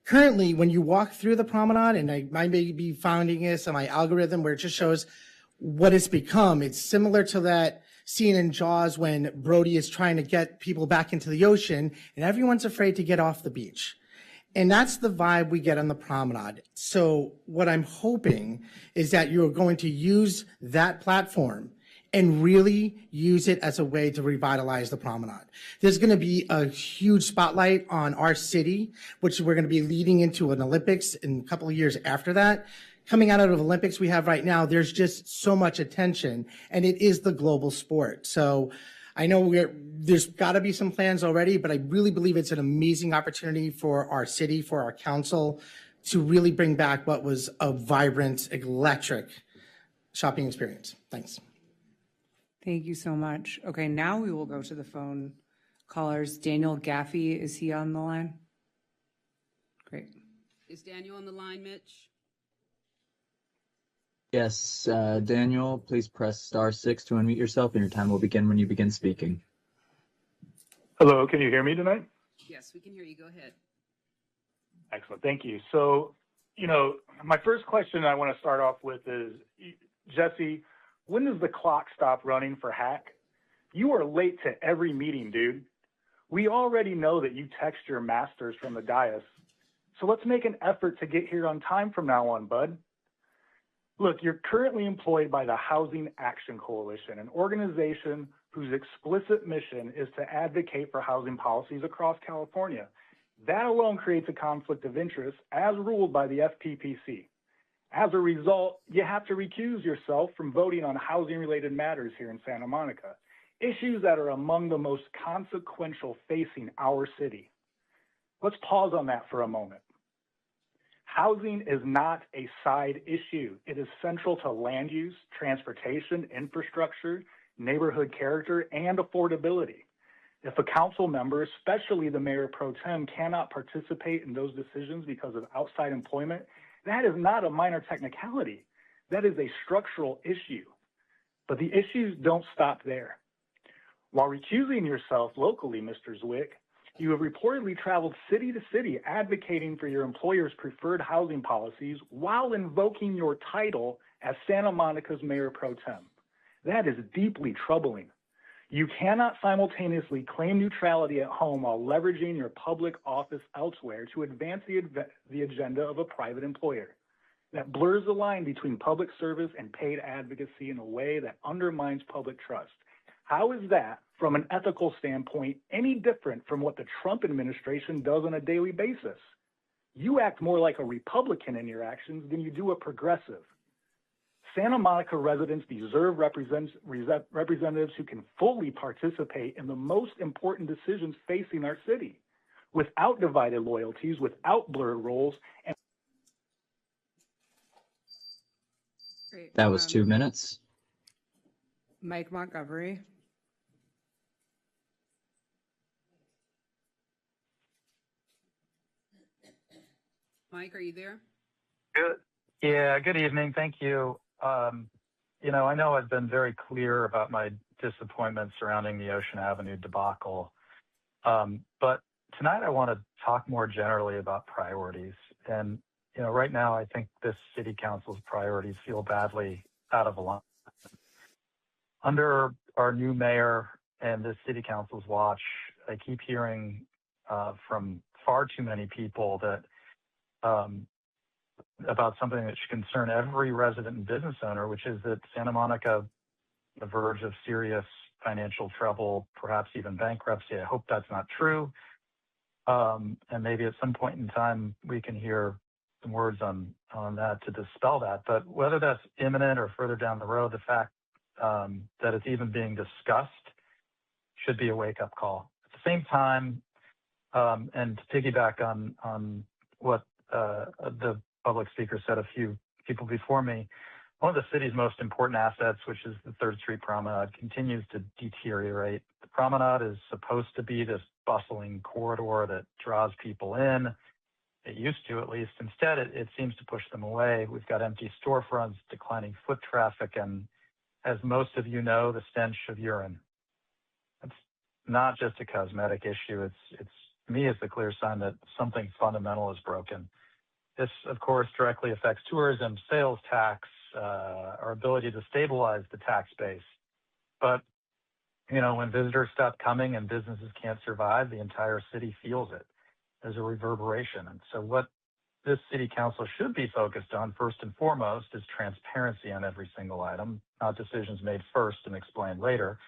currently, when you walk through the promenade, and I may be finding this on my algorithm where it just shows what it's become, it's similar to that scene in Jaws when Brody is trying to get people back into the ocean and everyone's afraid to get off the beach. And that's the vibe we get on the promenade. So what I'm hoping is that you're going to use that platform and really use it as a way to revitalize the promenade. There's going to be a huge spotlight on our city, which we're going to be leading into an Olympics in a couple of years after that. Coming out of the Olympics we have right now, there's just so much attention, and it is the global sport. So I know there's got to be some plans already, but I really believe it's an amazing opportunity for our city, for our council, to really bring back what was a vibrant, electric shopping experience. Thanks. Thank you so much. Okay, now we will go to the phone callers. Daniel Gaffey, is he on the line? Great. Is Daniel on the line, Mitch? Yes, Daniel, please press *6 to unmute yourself, and your time will begin when you begin speaking. Hello, can you hear me tonight? Yes, we can hear you. Go ahead. Excellent, thank you. So, my first question I want to start off with is, Jesse, when does the clock stop running for Hack? You are late to every meeting, dude. We already know that you text your masters from the dais. So let's make an effort to get here on time from now on, bud. Look, you're currently employed by the Housing Action Coalition, an organization whose explicit mission is to advocate for housing policies across California. That alone creates a conflict of interest as ruled by the FPPC. As a result, you have to recuse yourself from voting on housing-related matters here in Santa Monica, issues that are among the most consequential facing our city. Let's pause on that for a moment. Housing is not a side issue. It is central to land use, transportation, infrastructure, neighborhood character, and affordability. If a council member, especially the mayor pro tem, cannot participate in those decisions because of outside employment, that is not a minor technicality. That is a structural issue. But the issues don't stop there. While recusing yourself locally, Mr. Zwick, you have reportedly traveled city to city advocating for your employer's preferred housing policies while invoking your title as Santa Monica's mayor pro tem. That is deeply troubling. You cannot simultaneously claim neutrality at home while leveraging your public office elsewhere to advance the agenda of a private employer. That blurs the line between public service and paid advocacy in a way that undermines public trust. How is that, from an ethical standpoint, any different from what the Trump administration does on a daily basis? You act more like a Republican in your actions than you do a progressive. Santa Monica residents deserve representatives who can fully participate in the most important decisions facing our city, without divided loyalties, without blurred roles. And That was 2 minutes. Mike Montgomery. Mike, are you there? Good. Yeah, good evening. Thank you. I know I've been very clear about my disappointment surrounding the Ocean Avenue debacle. But tonight I want to talk more generally about priorities. And, right now I think this city council's priorities feel badly out of alignment. Under our new mayor and this city council's watch, I keep hearing from far too many people that about something that should concern every resident and business owner, which is that Santa Monica, on the verge of serious financial trouble, perhaps even bankruptcy. I hope that's not true. And maybe at some point in time, we can hear some words on that to dispel that. But whether that's imminent or further down the road, the fact that it's even being discussed should be a wake-up call. At the same time, and to piggyback on what the public speaker said a few people before me, one of the city's most important assets, which is the 3rd Street Promenade, continues to deteriorate. The promenade is supposed to be this bustling corridor that draws people in. It used to, at least. Instead, it seems to push them away. We've got empty storefronts, declining foot traffic, and as most of you know, the stench of urine. It's not just a cosmetic issue. It's to me, it's a clear sign that something fundamental is broken. This, of course, directly affects tourism, sales tax, our ability to stabilize the tax base. But, when visitors stop coming and businesses can't survive, the entire city feels it. There's a reverberation. And so what this city council should be focused on, first and foremost, is transparency on every single item, not decisions made first and explained later.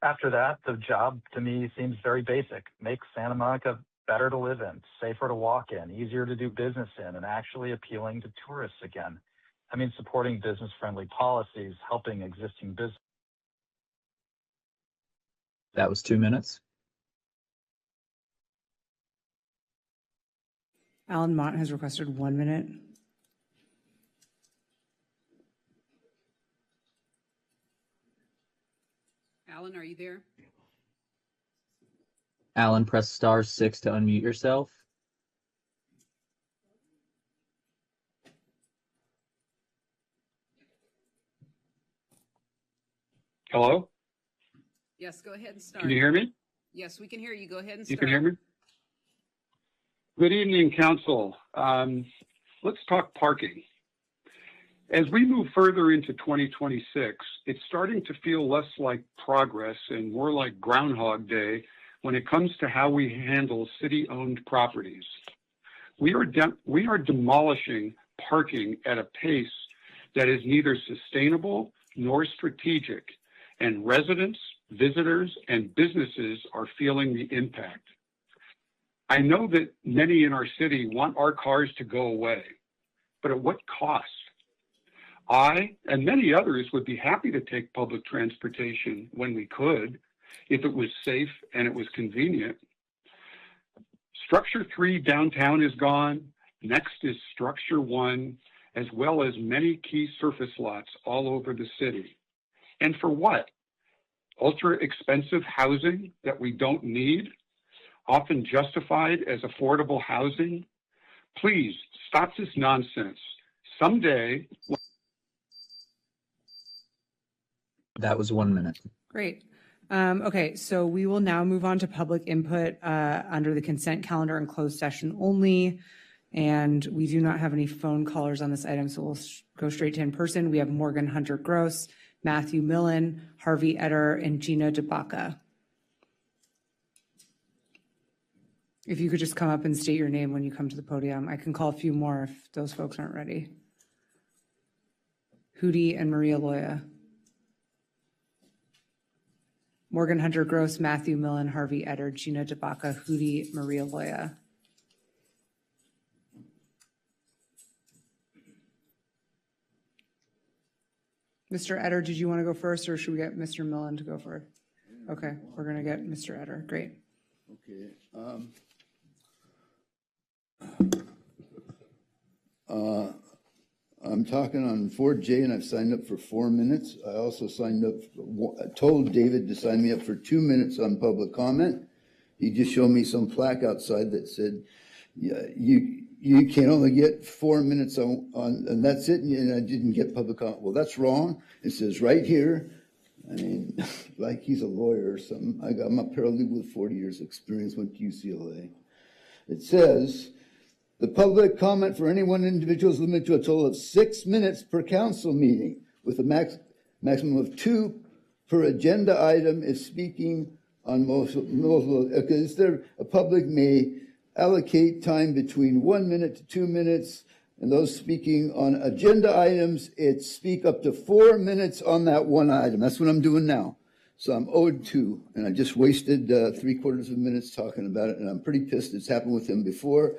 After that, the job to me seems very basic. Make Santa Monica better to live in, safer to walk in, easier to do business in, and actually appealing to tourists again. I mean, supporting business-friendly policies, helping existing business. That was 2 minutes. Alan Mott has requested 1 minute. Alan, are you there? Alan, press *6 to unmute yourself. Hello? Yes, go ahead and start. Can you hear me? Yes, we can hear you. Go ahead and start. You can hear me? Good evening, Council. Let's talk parking. As we move further into 2026, it's starting to feel less like progress and more like Groundhog Day when it comes to how we handle city-owned properties. We are demolishing parking at a pace that is neither sustainable nor strategic, and residents, visitors, and businesses are feeling the impact. I know that many in our city want our cars to go away, but at what cost? I and many others would be happy to take public transportation when we could, if it was safe and it was convenient. Structure 3 downtown is gone. Next is Structure 1, as well as many key surface lots all over the city. And for what? Ultra expensive housing that we don't need, often justified as affordable housing? Please stop this nonsense. Someday. That was 1 minute. Great. Okay, so we will now move on to public input under the consent calendar and closed session only. And we do not have any phone callers on this item, so we'll go straight to in person. We have Morgan Hunter Gross, Matthew Millen, Harvey Etter, and Gina DeBaca. If you could just come up and state your name when you come to the podium. I can call a few more if those folks aren't ready. Hootie and Maria Loya. Morgan Hunter Gross, Matthew Millen, Harvey Etter, Gina DeBaca, Hootie, Maria Loya. Mr. Etter, did you want to go first, or should we get Mr. Millen to go first? Okay, we're going to get Mr. Etter. Great. Okay. I'm talking on 4J, and I've signed up for 4 minutes. I also signed up, told David to sign me up for 2 minutes on public comment. He just showed me some plaque outside that said, yeah, you can only get 4 minutes on and that's it, and I didn't get public comment. Well, that's wrong. It says right here, I mean, like he's a lawyer or something. I'm a paralegal with 40 years experience, went to UCLA. It says, the public comment for any one individual is limited to a total of 6 minutes per council meeting, with a maximum of 2 per agenda item if speaking on multiple. Is there a public may allocate time between 1 minute to 2 minutes, and those speaking on agenda items, it's speak up to 4 minutes on that one item. That's what I'm doing now. So I'm owed 2, and I just wasted 3/4 minutes talking about it, and I'm pretty pissed. It's happened with him before.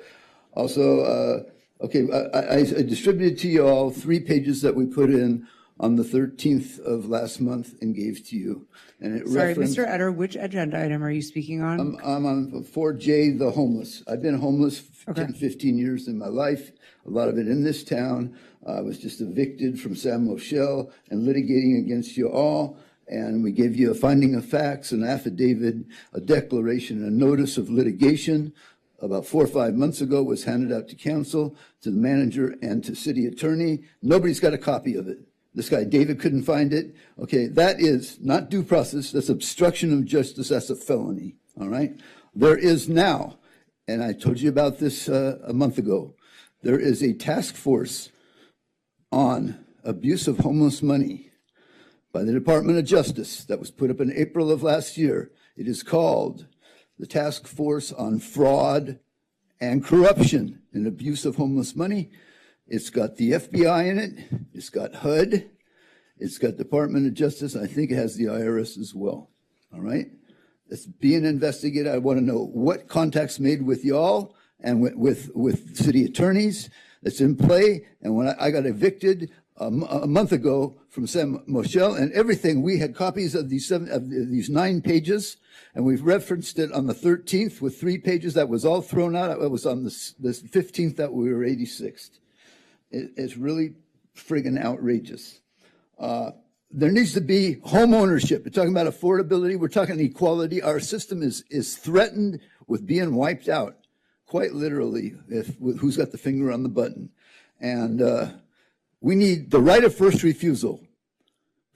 Also, okay, I distributed to you all 3 pages that we put in on the 13th of last month and gave to you. And it Sorry, referenced, Mr. Etter, which agenda item are you speaking on? I'm on 4J, the homeless. I've been homeless for Okay. 10, 15 years in my life, a lot of it in this town. I was just evicted from San Michelle and litigating against you all. And we gave you a finding of facts, an affidavit, a declaration, a notice of litigation. About 4 or 5 months ago was handed out to council, to the manager, and to city attorney. Nobody's got a copy of it. This guy, David, couldn't find it. Okay, that is not due process. That's obstruction of justice. That's a felony, all right? There is now, and I told you about this a month ago, there is a task force on abuse of homeless money by the Department of Justice that was put up in April of last year. It is called the Task Force on Fraud and Corruption and Abuse of Homeless Money. It's got the FBI in it. It's got HUD. It's got Department of Justice. I think it has the IRS as well. All right? It's being investigated. I want to know what contacts made with y'all and with city attorneys that's in play. And when I got evicted a month ago from San Michelle and everything, we had copies of these 9 pages, and we've referenced it on the 13th with 3 pages. That was all thrown out. It was on the 15th that we were 86th. It's really friggin' outrageous. There needs to be home ownership. We're talking about affordability. We're talking equality. Our system is threatened with being wiped out, quite literally, who's got the finger on the button. And we need the right of first refusal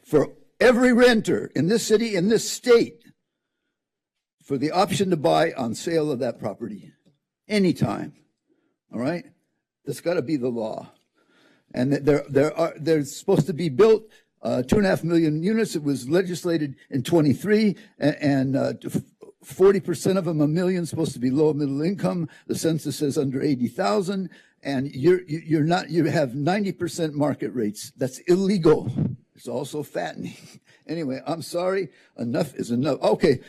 for every renter in this city, in this state, for the option to buy on sale of that property anytime. All right? That's got to be the law. And they're supposed to be built 2.5 million units. It was legislated in 23, and 40% of them, 1 million, supposed to be low middle income. The census says under 80,000, and you have 90% market rates. That's illegal. It's also fattening. Anyway, I'm sorry. Enough is enough. Okay,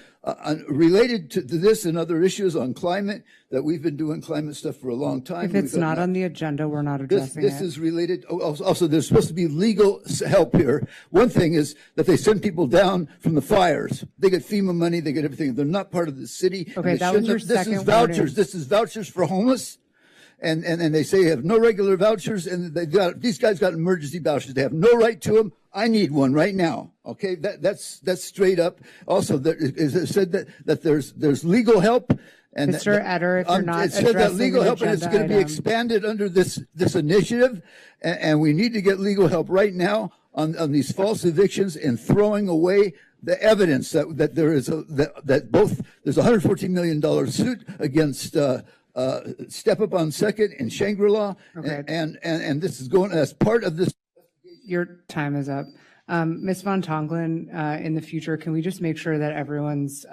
related to this and other issues on climate, that we've been doing climate stuff for a long time. If it's not on the agenda, we're not addressing it. This is related. Also, there's supposed to be legal help here. One thing is that they send people down from the fires. They get FEMA money. They get everything. They're not part of the city. Okay, that was your second This is vouchers. warning. This is vouchers for homeless. And they say you have no regular vouchers, and these guys got emergency vouchers. They have no right to them. I need one right now. Okay, that's straight up. Also, it said that there's legal help. And Mr. Etter, if you're not it said that addressing legal the help, and it's agenda going to be item. expanded under this initiative, and we need to get legal help right now on these false evictions and throwing away the evidence that there is there's a $114 million suit against Step Up on Second and Shangri-La, Okay. and this is going as part of this. Your time is up. Ms. Von Tonglin, in the future, can we just make sure that everyone's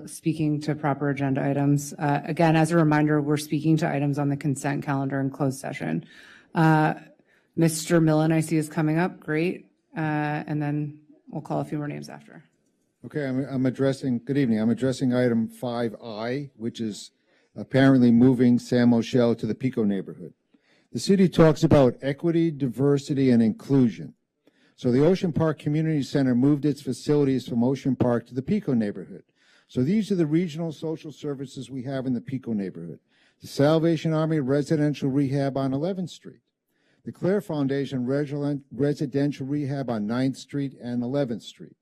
speaking to proper agenda items? Again, as a reminder, we're speaking to items on the consent calendar in closed session. Mr. Millen, I see, is coming up. Great. And then we'll call a few more names after. Okay, I'm addressing, good evening. I'm addressing item 5I, which is apparently moving San Michelle to the Pico neighborhood. The city talks about equity, diversity, and inclusion. So the Ocean Park Community Center moved its facilities from Ocean Park to the Pico neighborhood. So these are the regional social services we have in the Pico neighborhood. The Salvation Army Residential Rehab on 11th Street. The Claire Foundation Residential Rehab on 9th Street and 11th Street.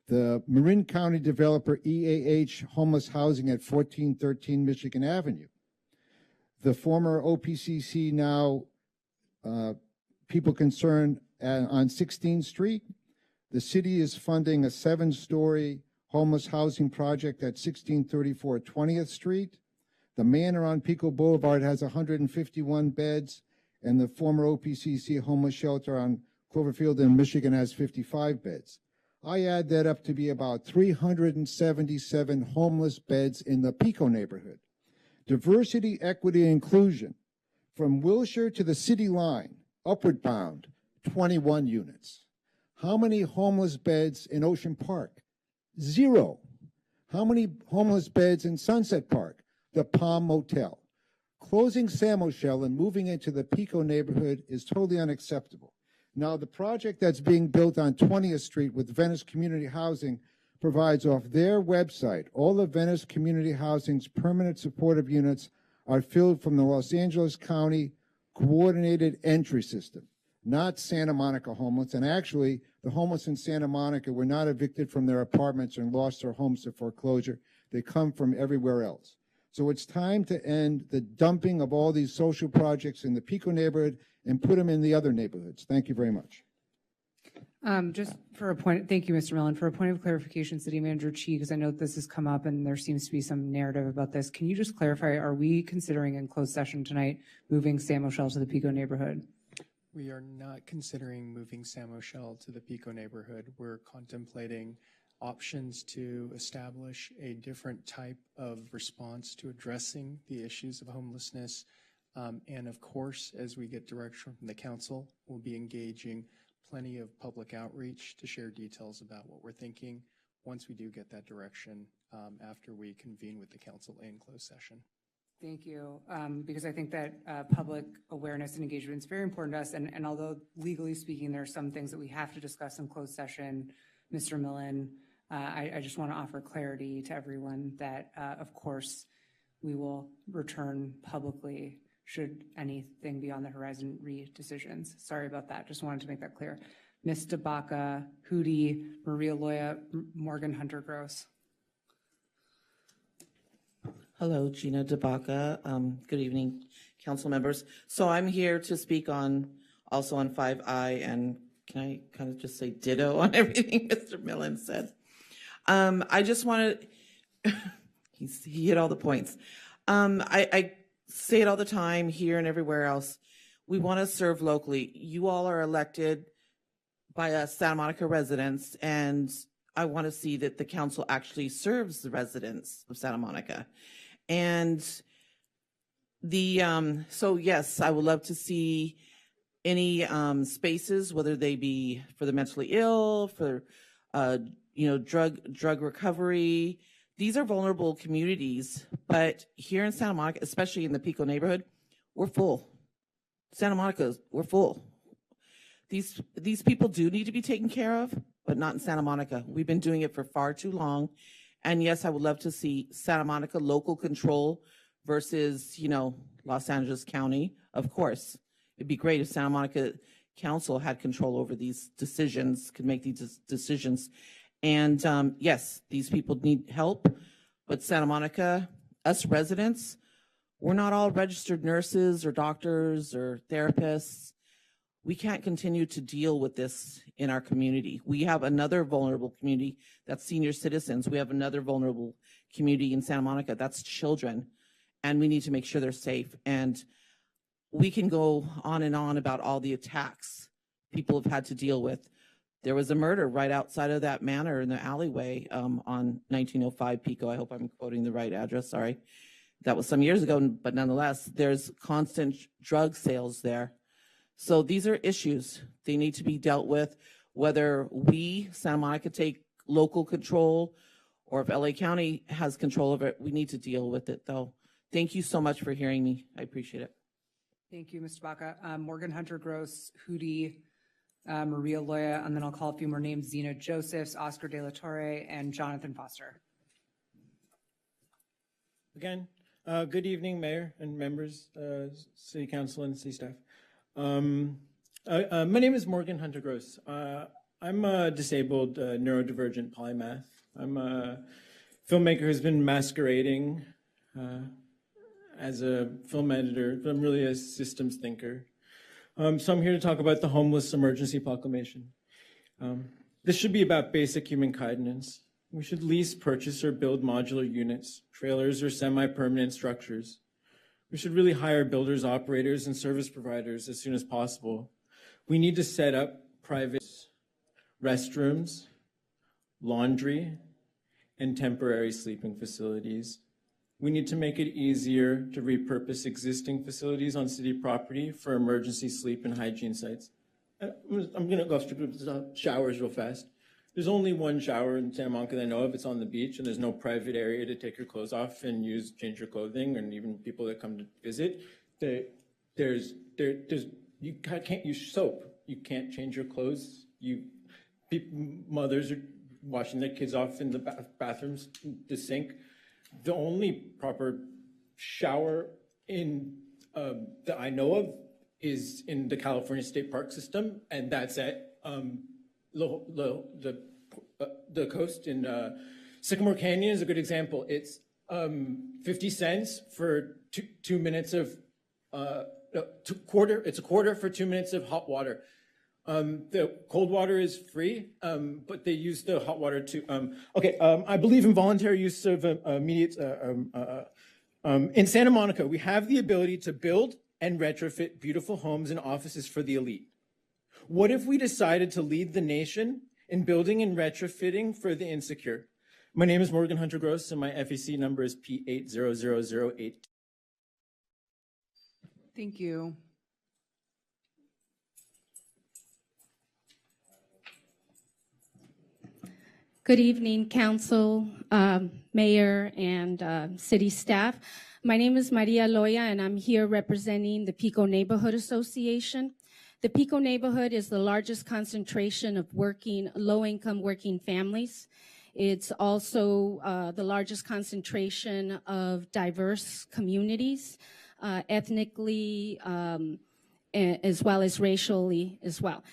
The Marin County developer EAH Homeless Housing at 1413 Michigan Avenue. The former OPCC, now People Concerned on 16th Street. The city is funding a 7-story homeless housing project at 1634 20th Street. The Manor on Pico Boulevard has 151 beds, and the former OPCC homeless shelter on Cloverfield in Michigan has 55 beds. I add that up to be about 377 homeless beds in the Pico neighborhood. Diversity, equity, and inclusion. From Wilshire to the city line, upward bound, 21 units. How many homeless beds in Ocean Park? 0. How many homeless beds in Sunset Park? The Palm Motel. Closing San Michelle and moving into the Pico neighborhood is totally unacceptable. Now, the project that's being built on 20th Street with Venice Community Housing provides off their website. All the Venice Community Housing's permanent supportive units are filled from the Los Angeles County Coordinated Entry System, not Santa Monica homeless. And actually, the homeless in Santa Monica were not evicted from their apartments and lost their homes to foreclosure. They come from everywhere else. So it's time to end the dumping of all these social projects in the Pico neighborhood and put them in the other neighborhoods. Thank you very much. Just for a point, thank you, Mr. Millen. For a point of clarification, City Manager Chi, because I know this has come up and there seems to be some narrative about this. Can you just clarify, are we considering in closed session tonight moving San Michelle to the Pico neighborhood? We are not considering moving San Michelle to the Pico neighborhood. We're contemplating options to establish a different type of response to addressing the issues of homelessness. And of course, as we get direction from the council, we'll be engaging plenty of public outreach to share details about what we're thinking once we do get that direction after we convene with the council in closed session. Thank you, because I think that public awareness and engagement is very important to us. And although legally speaking, there are some things that we have to discuss in closed session, Mr. Millen, I just want to offer clarity to everyone that, of course, we will return publicly should anything be on the horizon re-decisions. Sorry about that. Just wanted to make that clear. Ms. DeBaca, Hootie, Maria Loya, Morgan Hunter Gross. Hello, Gina DeBaca. Good evening, council members. So I'm here to speak also on 5I, and can I kind of just say ditto on everything Mr. Millen said? I just wanted, he hit all the points. I say it all the time here and everywhere else. We want to serve locally. You all are elected by us Santa Monica residents, and I want to see that the council actually serves the residents of Santa Monica. And so yes, I would love to see any spaces, whether they be for the mentally ill, for drug recovery. These are vulnerable communities, but here in Santa Monica, especially in the Pico neighborhood, we're full. Santa Monica, we're full. These people do need to be taken care of, but not in Santa Monica. We've been doing it for far too long. And yes, I would love to see Santa Monica local control versus, Los Angeles County. Of course, it'd be great if Santa Monica Council had control over these decisions, could make these decisions. And yes, these people need help, but Santa Monica, us residents, we're not all registered nurses or doctors or therapists. We can't continue to deal with this in our community. We have another vulnerable community, that's senior citizens. We have another vulnerable community in Santa Monica, that's children. And we need to make sure they're safe. And we can go on and on about all the attacks people have had to deal with. There was a murder right outside of that manor in the alleyway on 1905 Pico. I hope I'm quoting the right address, sorry. That was some years ago, but nonetheless, there's constant drug sales there. So these are issues. They need to be dealt with, whether we, Santa Monica, take local control, or if LA County has control of it, we need to deal with it, though. Thank you so much for hearing me. I appreciate it. Thank you, Mr. Baca. Morgan Hunter Gross, Hootie, Maria Loya, and then I'll call a few more names: Zena Josephs, Oscar De La Torre, and Jonathan Foster. Again, good evening, Mayor and members, City Council and City staff. My name is Morgan Hunter Gross. I'm a disabled neurodivergent polymath. I'm a filmmaker who's been masquerading as a film editor, but I'm really a systems thinker. So I'm here to talk about the homeless emergency proclamation. This should be about basic human kindness. We should lease, purchase, or build modular units, trailers, or semi-permanent structures. We should really hire builders, operators, and service providers as soon as possible. We need to set up private restrooms, laundry, and temporary sleeping facilities. We need to make it easier to repurpose existing facilities on city property for emergency sleep and hygiene sites. I'm going to go straight to showers real fast. There's only one shower in Santa Monica that I know of. It's on the beach, and there's no private area to take your clothes off and change your clothing, and even people that come to visit. You can't use soap. You can't change your clothes. Mothers are washing their kids off in the bathrooms, the sink. The only proper shower that I know of is in the California State Park System, and that's at the coast in Sycamore Canyon is a good example. It's 50 cents for 2 minutes of it's a quarter for 2 minutes of hot water. The cold water is free, but they use the hot water to. I believe in voluntary use of immediate. In Santa Monica, we have the ability to build and retrofit beautiful homes and offices for the elite. What if we decided to lead the nation in building and retrofitting for the insecure? My name is Morgan Hunter Gross, and my FEC number is P80008. Thank you. Good evening, Council, Mayor, and city staff. My name is Maria Loya, and I'm here representing the Pico Neighborhood Association. The Pico neighborhood is the largest concentration of low-income working families. It's also the largest concentration of diverse communities, ethnically, as well as racially as well.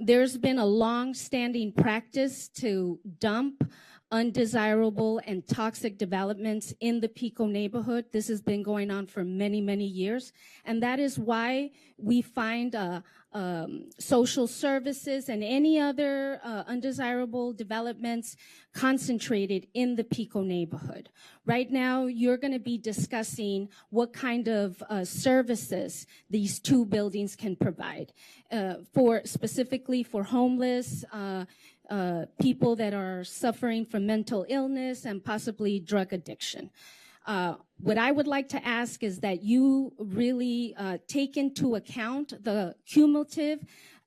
There's been a long-standing practice to dump undesirable and toxic developments in the Pico neighborhood. This has been going on for many, many years. And that is why we find social services and any other undesirable developments concentrated in the Pico neighborhood. Right now, you're going to be discussing what kind of services these two buildings can provide specifically for homeless, people that are suffering from mental illness and possibly drug addiction. What I would like to ask is that you really take into account the cumulative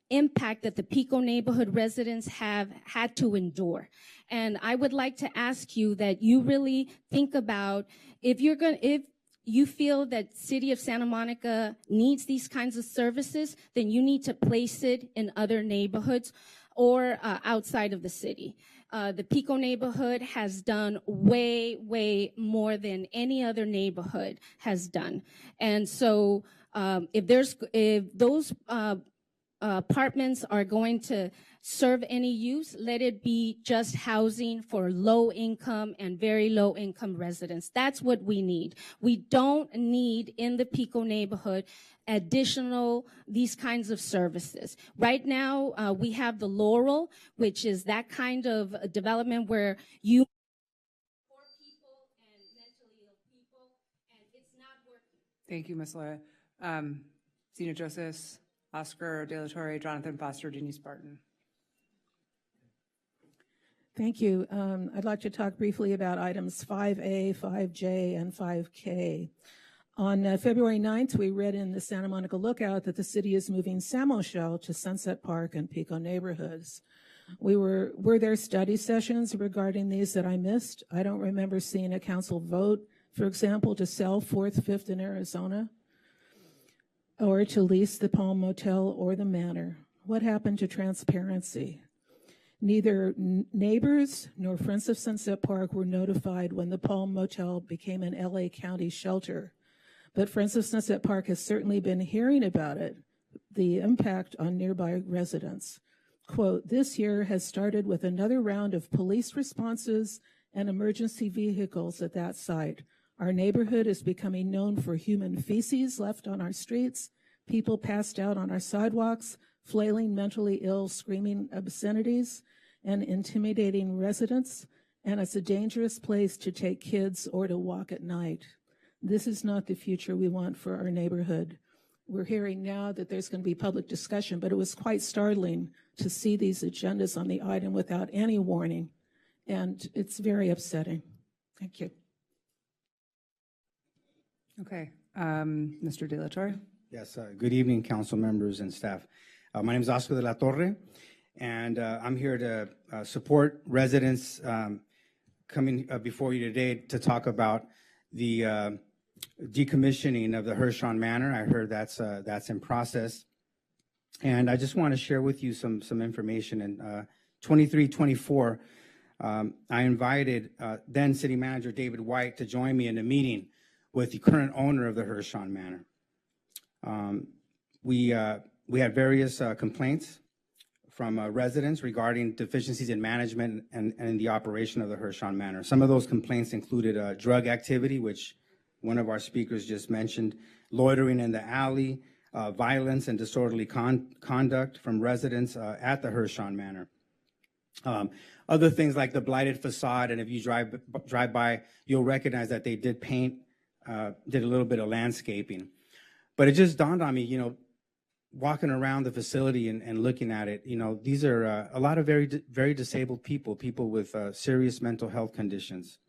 impact that the Pico neighborhood residents have had to endure. And I would like to ask you that you really think about if you feel that City of Santa Monica needs these kinds of services, then you need to place it in other neighborhoods or outside of the city. The Pico neighborhood has done way, way more than any other neighborhood has done. And so if those apartments are going to serve any use, let it be just housing for low income and very low income residents. That's what we need. We don't need in the Pico neighborhood these kinds of services. Right now, we have the Laurel, which is that kind of development where you poor people and mentally ill people, and it's not working. Thank you, Ms. Loya. Zena Joseph, Oscar De La Torre, Jonathan Foster, Denise Barton. Thank you. I'd like to talk briefly about items 5A, 5J, and 5K. On February 9th, we read in the Santa Monica Lookout that the city is moving San Michelle to Sunset Park and Pico neighborhoods. Were there study sessions regarding these that I missed? I don't remember seeing a council vote, for example, to sell 4th, 5th in Arizona, or to lease the Palm Motel or the Manor. What happened to transparency? Neither neighbors nor Friends of Sunset Park were notified when the Palm Motel became an LA County shelter. But Friends of Sunset Park has certainly been hearing about it, the impact on nearby residents. Quote, this year has started with another round of police responses and emergency vehicles at that site. Our neighborhood is becoming known for human feces left on our streets, people passed out on our sidewalks, flailing mentally ill, screaming obscenities. and intimidating residents, and it's a dangerous place to take kids or to walk at night. This is not the future we want for our neighborhood. We're hearing now that there's going to be public discussion, but it was quite startling to see these agendas on the item without any warning, and it's very upsetting. Thank you. Okay, Mr. De La Torre. Yes, good evening, council members and staff. My name is Oscar De La Torre, and I'm here to support residents coming before you today to talk about the decommissioning of the Hershon Manor. I heard that's in process, and I just want to share with you some information. In 23-24, I invited then City Manager David White to join me in a meeting with the current owner of the Hershon Manor. We had various complaints from residents regarding deficiencies in management and the operation of the Hershon Manor. Some of those complaints included drug activity, which one of our speakers just mentioned, loitering in the alley, violence and disorderly conduct from residents at the Hershon Manor. Other things like the blighted facade, and if you drive by, you'll recognize that they did paint, did a little bit of landscaping. But it just dawned on me, walking around the facility and looking at it, these are a lot of very disabled people with serious mental health conditions,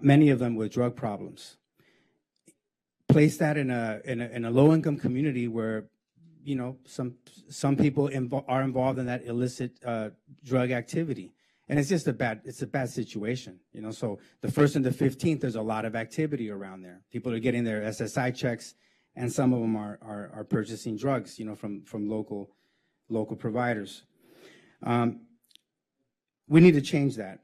many of them with drug problems. Place that in a low-income community where, some people are involved in that illicit drug activity. And it's just a bad situation, So the 1st and the 15th, there's a lot of activity around there. People are getting their SSI checks, and some of them are purchasing drugs, from local providers. We need to change that.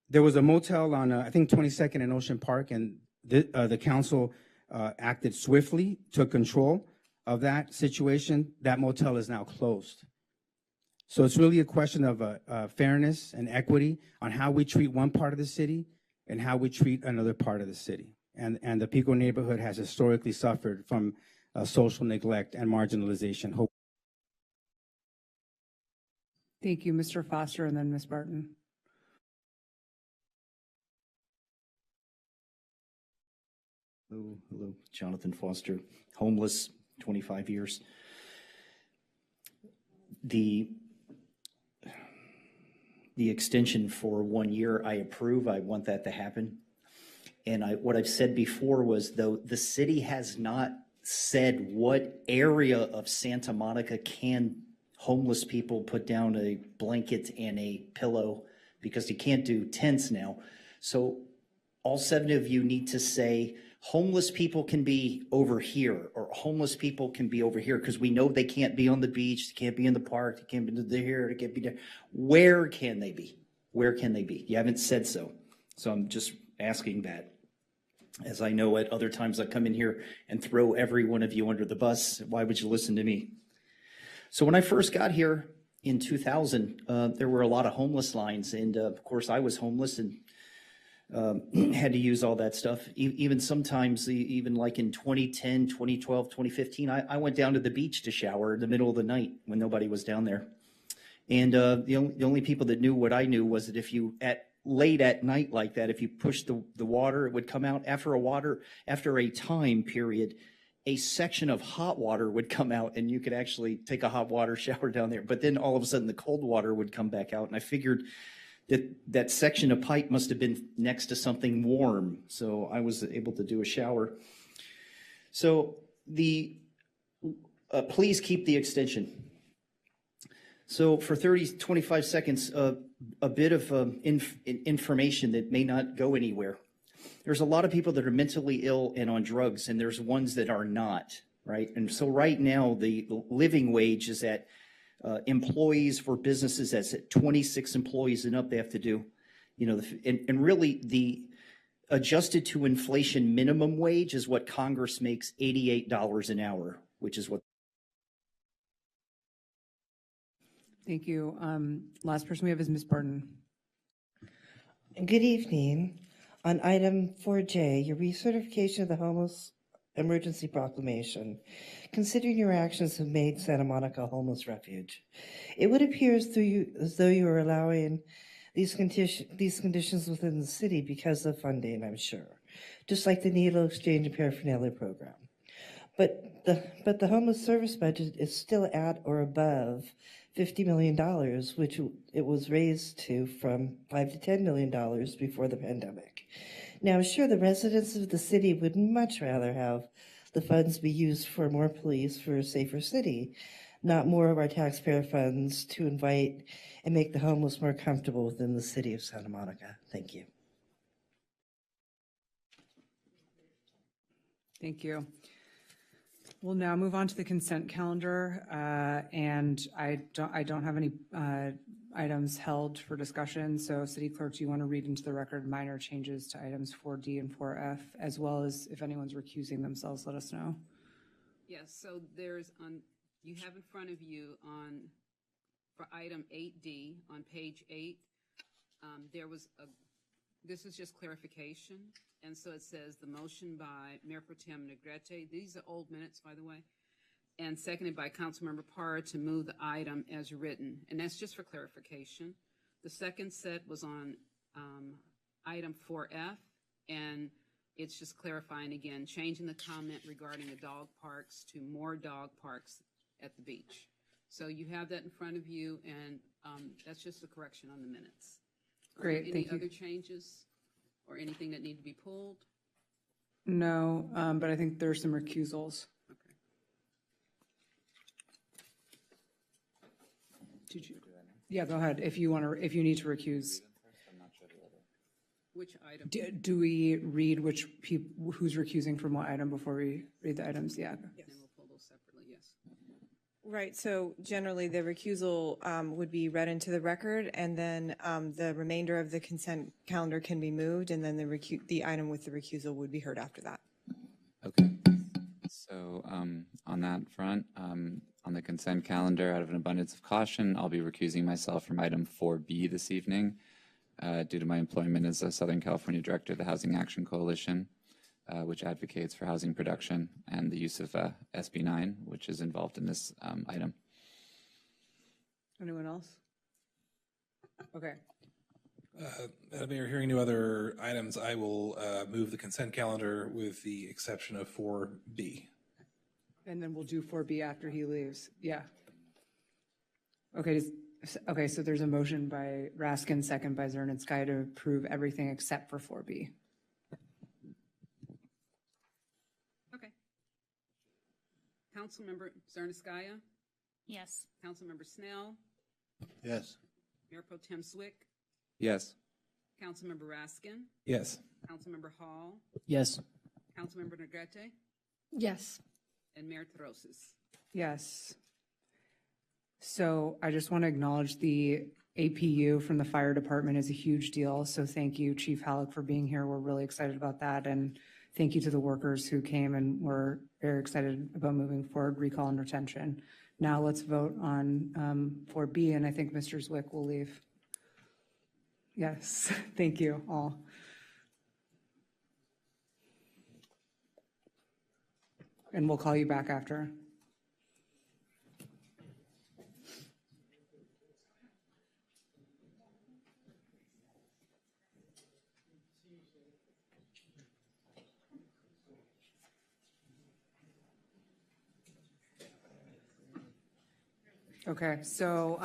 There was a motel on, I think, 22nd and Ocean Park, and the council acted swiftly, took control of that situation. That motel is now closed. So it's really a question of fairness and equity on how we treat one part of the city and how we treat another part of the city. And the Pico neighborhood has historically suffered from social neglect and marginalization. Thank you, Mr. Foster, and then Ms. Barton. Hello, Jonathan Foster, homeless, 25 years. The extension for 1 year, I approve. I want that to happen. And what I've said before was, though, the city has not said what area of Santa Monica can homeless people put down a blanket and a pillow, because you can't do tents now. So all 7 of you need to say, homeless people can be over here, or homeless people can be over here, because we know they can't be on the beach, they can't be in the park, they can't be here, they can't be there. Where can they be? Where can they be? You haven't said so. So I'm just asking that. As I know at other times I come in here and throw every one of you under the bus. Why would you listen to me? So when I first got here in 2000, there were a lot of homeless lines. And of course I was homeless and had to use all that stuff. Even sometimes, even like in 2010, 2012, 2015, I went down to the beach to shower in the middle of the night when nobody was down there. And the only people that knew what I knew was that if you late at night like that, if you pushed the water, it would come out. After a time period, a section of hot water would come out, and you could actually take a hot water shower down there. But then all of a sudden the cold water would come back out, and I figured that section of pipe must have been next to something warm, so I was able to do a shower. So please keep the extension. So for 25 seconds, a bit of information that may not go anywhere. There's a lot of people that are mentally ill and on drugs, and there's ones that are not, right? And so right now, the living wage is at employees for businesses, that's at 26 employees and up, they have to do, and really the adjusted to inflation minimum wage is what Congress makes $88 an hour, which is what. Thank you. Last person we have is Ms. Barton. Good evening. On item 4J, your recertification of the homeless emergency proclamation, considering your actions have made Santa Monica a homeless refuge. It would appear as though you are allowing these conditions within the city because of funding, I'm sure, just like the needle exchange and paraphernalia program. But the homeless service budget is still at or above $50 million, which it was raised to from $5 to $10 million before the pandemic. Now, I'm sure the residents of the city would much rather have the funds be used for more police for a safer city, not more of our taxpayer funds to invite and make the homeless more comfortable within the city of Santa Monica. Thank you. Thank you. We'll now move on to the consent calendar, and I don't have any items held for discussion. So, City Clerk, do you want to read into the record minor changes to items 4D and 4F, as well as if anyone's recusing themselves, let us know. Yes. So there's you have in front of you for item 8D on page 8. This is just clarification. And so it says the motion by Mayor Pro Tem Negrete. These are old minutes, by the way. And seconded by Councilmember Parra to move the item as written. And that's just for clarification. The second set was on item 4F. And it's just clarifying again, changing the comment regarding the dog parks to more dog parks at the beach. So you have that in front of you, and that's just a correction on the minutes. Great, thank you. Any other changes or anything that need to be pulled? No, but I think there's some recusals. Okay. Did you? Yeah, go ahead. If you need to recuse. Which item? Do we read who's recusing from what item before we read the items? Yeah. Yes. And we'll pull those separately, yes. Right, so generally the recusal would be read into the record, and then the remainder of the consent calendar can be moved, and then the item with the recusal would be heard after that. Okay, so on that front, on the consent calendar, out of an abundance of caution, I'll be recusing myself from item 4B this evening due to my employment as a Southern California Director of the Housing Action Coalition, which advocates for housing production and the use of SB 9, which is involved in this item. Anyone else? Okay. Madam Mayor, hearing no other items, I will move the consent calendar with the exception of 4B. And then we'll do 4B after he leaves. Yeah. Okay. Okay, so there's a motion by Raskin, second by Zernitskaya to approve everything except for 4B. Councilmember Zernitskaya? Yes. Councilmember Snell? Yes. Mayor Pro Tem Swick? Yes. Councilmember Raskin? Yes. Councilmember Hall? Yes. Councilmember Negrete? Yes. And Mayor Teroses? Yes. So I just want to acknowledge the APU from the fire department is a huge deal. So thank you, Chief Halleck, for being here. We're really excited about that. And thank you to the workers who came and were very excited about moving forward, recall and retention. Now let's vote on 4B, and I think Mr. Zwick will leave. Yes, thank you all. And we'll call you back after. Okay, so,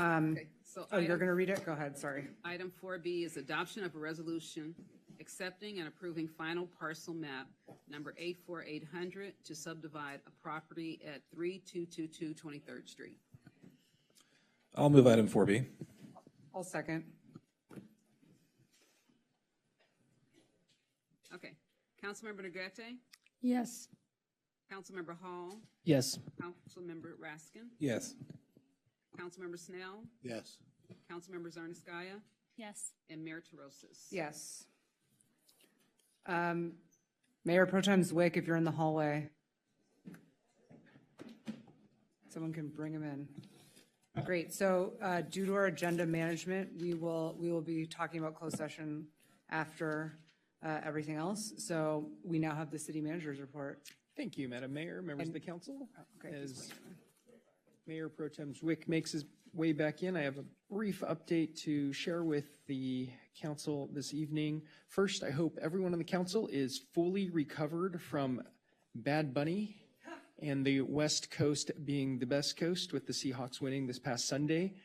you're going to read it? Go ahead, sorry. Item 4B is adoption of a resolution accepting and approving final parcel map number 84800 to subdivide a property at 3222 23rd Street. I'll move item 4B. I'll second. Okay. Councilmember Negrete? Yes. Councilmember Hall? Yes. Councilmember Raskin? Yes. Councilmember Snell? Yes. Councilmember Zernitskaya? Yes. And Mayor Teroses? Yes. Mayor Pro Tem Zwick, if you're in the hallway, someone can bring him in. Great. So due to our agenda management, we will be talking about closed session after everything else. So we now have the city manager's report. Thank you, Madam Mayor, members of the council. Okay, As Mayor Pro Tem Zwick makes his way back in, I have a brief update to share with the council this evening. First, I hope everyone on the council is fully recovered from Bad Bunny and the West Coast being the best coast with the Seahawks winning this past Sunday.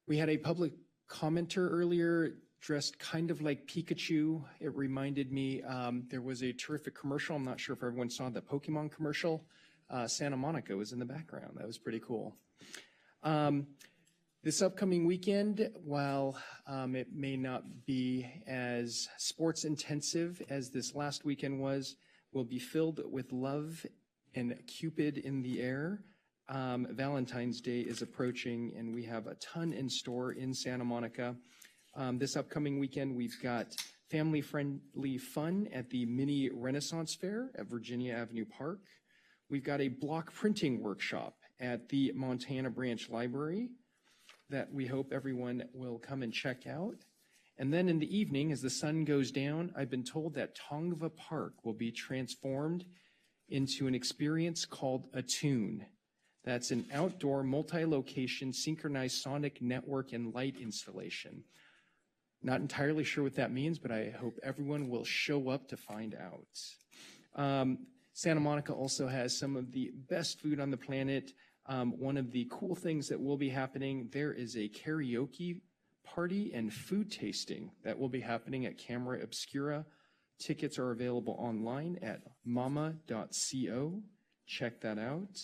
We had a public commenter earlier dressed kind of like Pikachu. It reminded me, there was a terrific commercial. I'm not sure if everyone saw the Pokemon commercial. Santa Monica was in the background. That was pretty cool. This upcoming weekend, while it may not be as sports intensive as this last weekend was, will be filled with love and Cupid in the air. Valentine's Day is approaching, and we have a ton in store in Santa Monica. This upcoming weekend, we've got family-friendly fun at the Mini Renaissance Fair at Virginia Avenue Park. We've got a block printing workshop at the Montana Branch Library that we hope everyone will come and check out. And then in the evening, as the sun goes down, I've been told that Tongva Park will be transformed into an experience called Attune. That's an outdoor, multi-location, synchronized sonic network and light installation. Not entirely sure what that means, but I hope everyone will show up to find out. Santa Monica also has some of the best food on the planet. One of the cool things that will be happening, there is a karaoke party and food tasting that will be happening at Camera Obscura. Tickets are available online at mama.co. Check that out.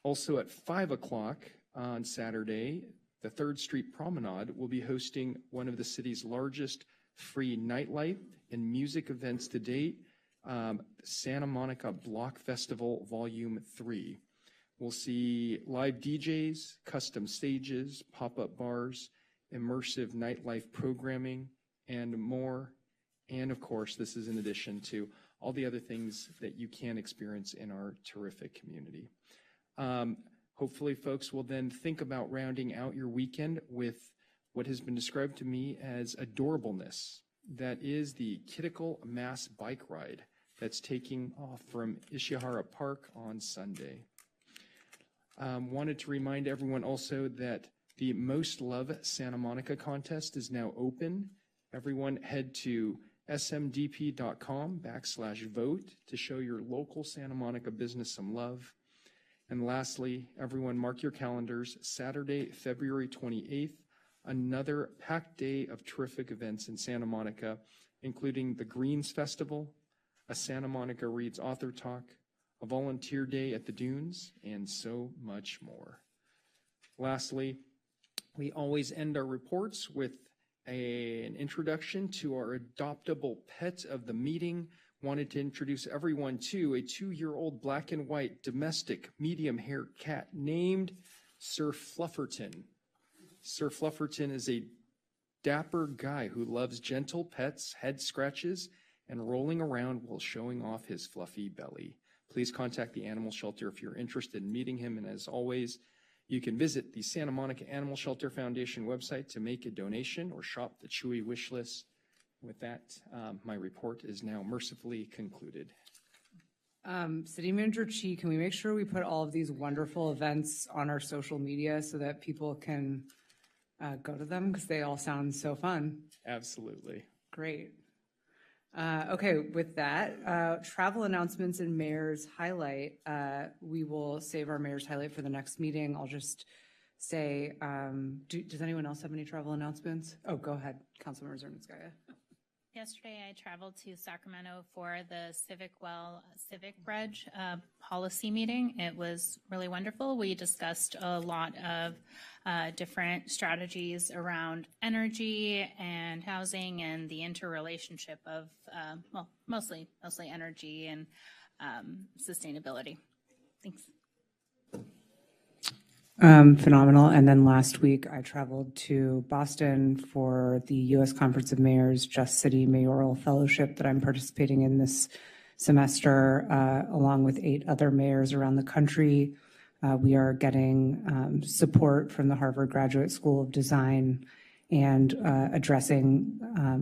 Also at 5 o'clock on Saturday, the 3rd Street Promenade will be hosting one of the city's largest free nightlife and music events to date, Santa Monica Block Festival Volume 3. We'll see live DJs, custom stages, pop-up bars, immersive nightlife programming, and more. And of course, this is in addition to all the other things that you can experience in our terrific community. Hopefully, folks will then think about rounding out your weekend with what has been described to me as adorableness. That is the Kittical Mass Bike Ride that's taking off from Ishihara Park on Sunday. Wanted to remind everyone also that the Most Love Santa Monica contest is now open. Everyone head to smdp.com/vote to show your local Santa Monica business some love. And lastly, everyone mark your calendars, Saturday, February 28th, another packed day of terrific events in Santa Monica, including the Greens Festival, a Santa Monica Reads Author Talk, a volunteer day at the Dunes, and so much more. Lastly, we always end our reports with an introduction to our adoptable pet of the meeting. Wanted to introduce everyone to a 2-year-old black and white domestic medium-haired cat named Sir Flufferton. Sir Flufferton is a dapper guy who loves gentle pets, head scratches, and rolling around while showing off his fluffy belly. Please contact the animal shelter if you're interested in meeting him. And as always, you can visit the Santa Monica Animal Shelter Foundation website to make a donation or shop the Chewy wish list. With that, my report is now mercifully concluded. City Manager Chi, can we make sure we put all of these wonderful events on our social media so that people can go to them, because they all sound so fun? Absolutely. Great. Okay, with that, travel announcements and mayor's highlight. We will save our mayor's highlight for the next meeting. I'll just say, does anyone else have any travel announcements? Oh, go ahead, Councilmember Zernitskaya. Yesterday, I traveled to Sacramento for the Civic Bridge policy meeting. It was really wonderful. We discussed a lot of different strategies around energy and housing and the interrelationship of, mostly energy and sustainability. Thanks. Phenomenal. And then last week, I traveled to Boston for the U.S. Conference of Mayors Just City Mayoral Fellowship that I'm participating in this semester, along with 8 other mayors around the country. We are getting support from the Harvard Graduate School of Design and addressing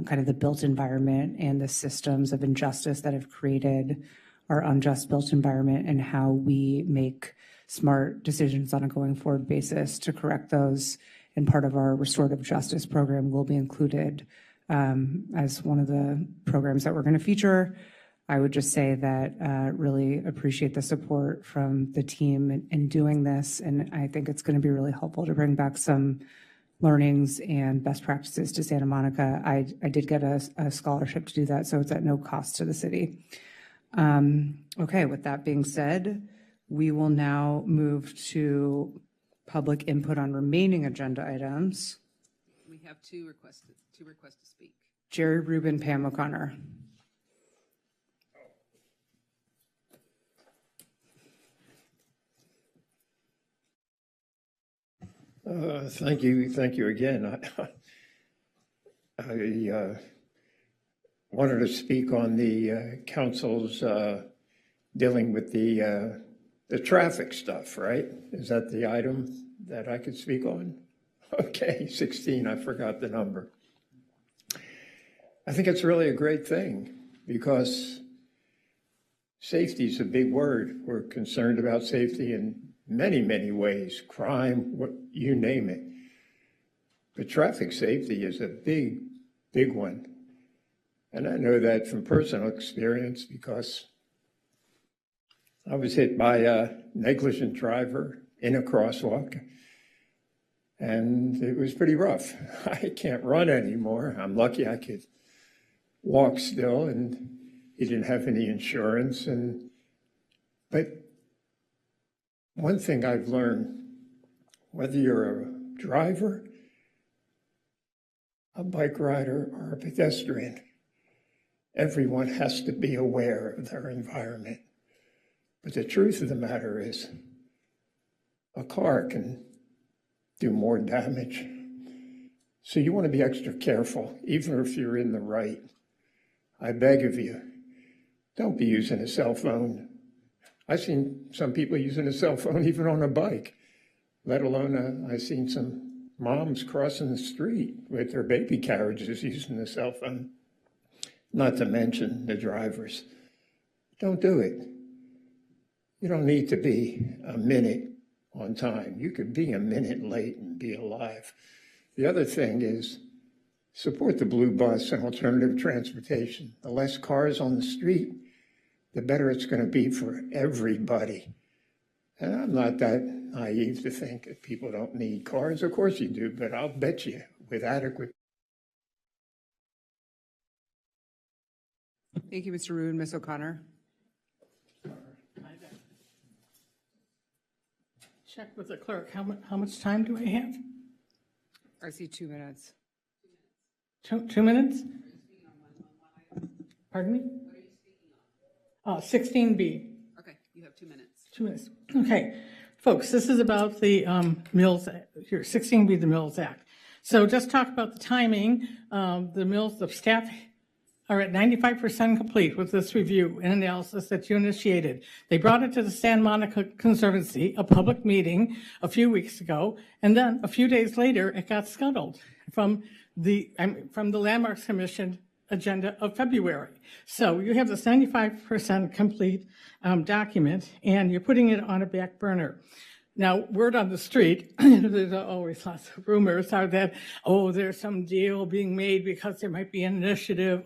kind of the built environment and the systems of injustice that have created our unjust built environment and how we make smart decisions on a going forward basis to correct those. And part of our restorative justice program will be included as one of the programs that we're going to feature. I would just say that really appreciate the support from the team in doing this. And I think it's going to be really helpful to bring back some learnings and best practices to Santa Monica. I did get a scholarship to do that, so it's at no cost to the city. Okay, with that being said, we will now move to public input on remaining agenda items. We have two requests to speak. Jerry Rubin, Pam O'Connor. Thank you again. I wanted to speak on the council's dealing with the traffic stuff, right? Is that the item that I could speak on? Okay, 16, I forgot the number. I think it's really a great thing because safety is a big word. We're concerned about safety in many, many ways, crime, you name it. But traffic safety is a big, big one. And I know that from personal experience because I was hit by a negligent driver in a crosswalk, and it was pretty rough. I can't run anymore. I'm lucky I could walk still, and he didn't have any insurance. But one thing I've learned, whether you're a driver, a bike rider, or a pedestrian, everyone has to be aware of their environment. But the truth of the matter is, a car can do more damage. So you want to be extra careful, even if you're in the right. I beg of you, don't be using a cell phone. I've seen some people using a cell phone even on a bike, let alone I've seen some moms crossing the street with their baby carriages using the cell phone, not to mention the drivers. Don't do it. You don't need to be a minute on time. You could be a minute late and be alive. The other thing is support the blue bus and alternative transportation. The less cars on the street, the better it's going to be for everybody. And I'm not that naive to think that people don't need cars. Of course you do, but I'll bet you with adequate. Thank you, Mr. Rubin. Ms. O'Connor. Check with the clerk. How much time do I have? I see 2 minutes. 2 minutes? Pardon me? 16B. Okay, you have 2 minutes. 2 minutes. Okay, folks, this is about the Mills, here, 16B, the Mills Act. So just talk about the timing. The Mills, the staff are at 95% complete with this review and analysis that you initiated. They brought it to the Santa Monica Conservancy, a public meeting a few weeks ago, and then a few days later, it got scuttled from the Landmarks Commission agenda of February. So you have this 95% complete document, and you're putting it on a back burner. Now, word on the street, there's always lots of rumors, are that, there's some deal being made because there might be an initiative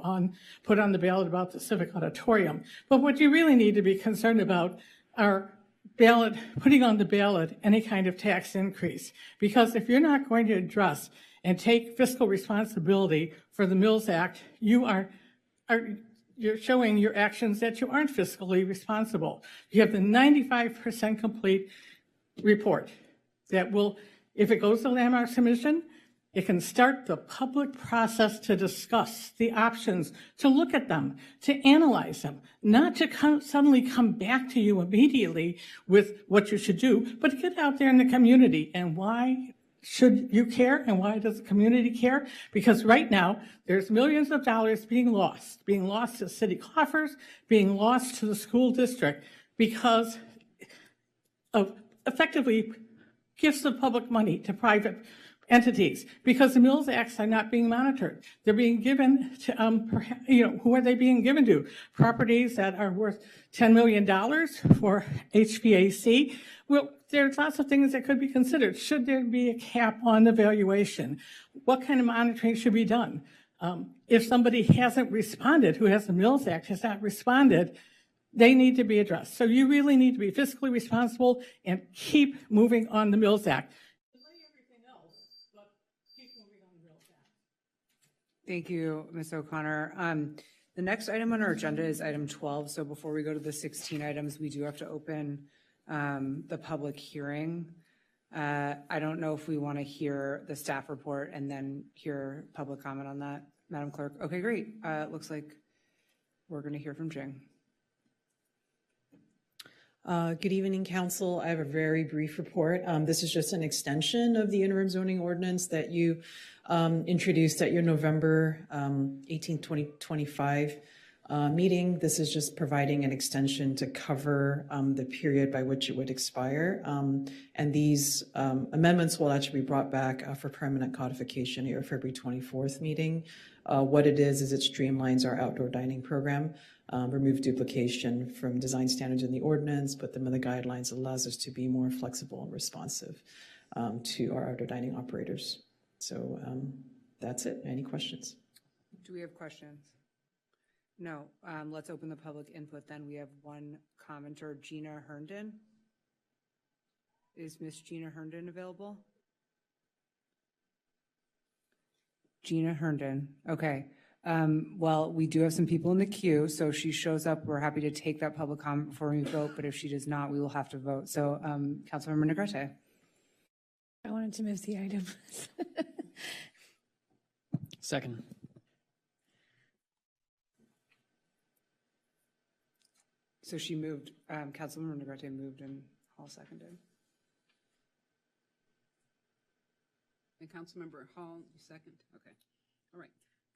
put on the ballot about the Civic Auditorium. But what you really need to be concerned about are putting on the ballot any kind of tax increase. Because if you're not going to address and take fiscal responsibility for the Mills Act, you're showing your actions that you aren't fiscally responsible. You have the 95% complete report that will, if it goes to Landmarks Commission, it can start the public process to discuss the options, to look at them, to analyze them, not to suddenly come back to you immediately with what you should do, but to get out there in the community. And why should you care and why does the community care? Because right now, there's millions of dollars being lost to city coffers, being lost to the school district because of effectively gifts of public money to private entities, because the Mills Acts are not being monitored. They're being given to, who are they being given to? Properties that are worth $10 million for HVAC. Well, there's lots of things that could be considered. Should there be a cap on the valuation? What kind of monitoring should be done? If somebody hasn't responded, who has the Mills Act, has not responded, they need to be addressed. So you really need to be fiscally responsible and keep moving on the Mills Act. Thank you, Ms. O'Connor. The next item on our agenda is item 12. So before we go to the 16 items, we do have to open the public hearing. I don't know if we want to hear the staff report and then hear public comment on that, Madam Clerk. Okay, great. Looks like we're going to hear from Jing. Good evening, Council. I have a very brief report. This is just an extension of the interim zoning ordinance that you introduced at your November 18, 2025 meeting. This is just providing an extension to cover the period by which it would expire. And these amendments will actually be brought back for permanent codification at your February 24th meeting. What it is it streamlines our outdoor dining program, remove duplication from design standards in the ordinance, put them in the guidelines, allows us to be more flexible and responsive to our outdoor dining operators. So that's it. Any questions? Do we have questions? No. Let's open the public input then. We have one commenter, Gina Herndon. Is Miss Gina Herndon available? Gina Herndon. Okay. Well, we do have some people in the queue, so if she shows up, we're happy to take that public comment before we vote, but if she does not, we will have to vote. So, Councilmember Negrete. I wanted to move the item. Second. So she moved, Councilmember Negrete moved and Hall seconded. And Councilmember Hall, you second? Okay. All right.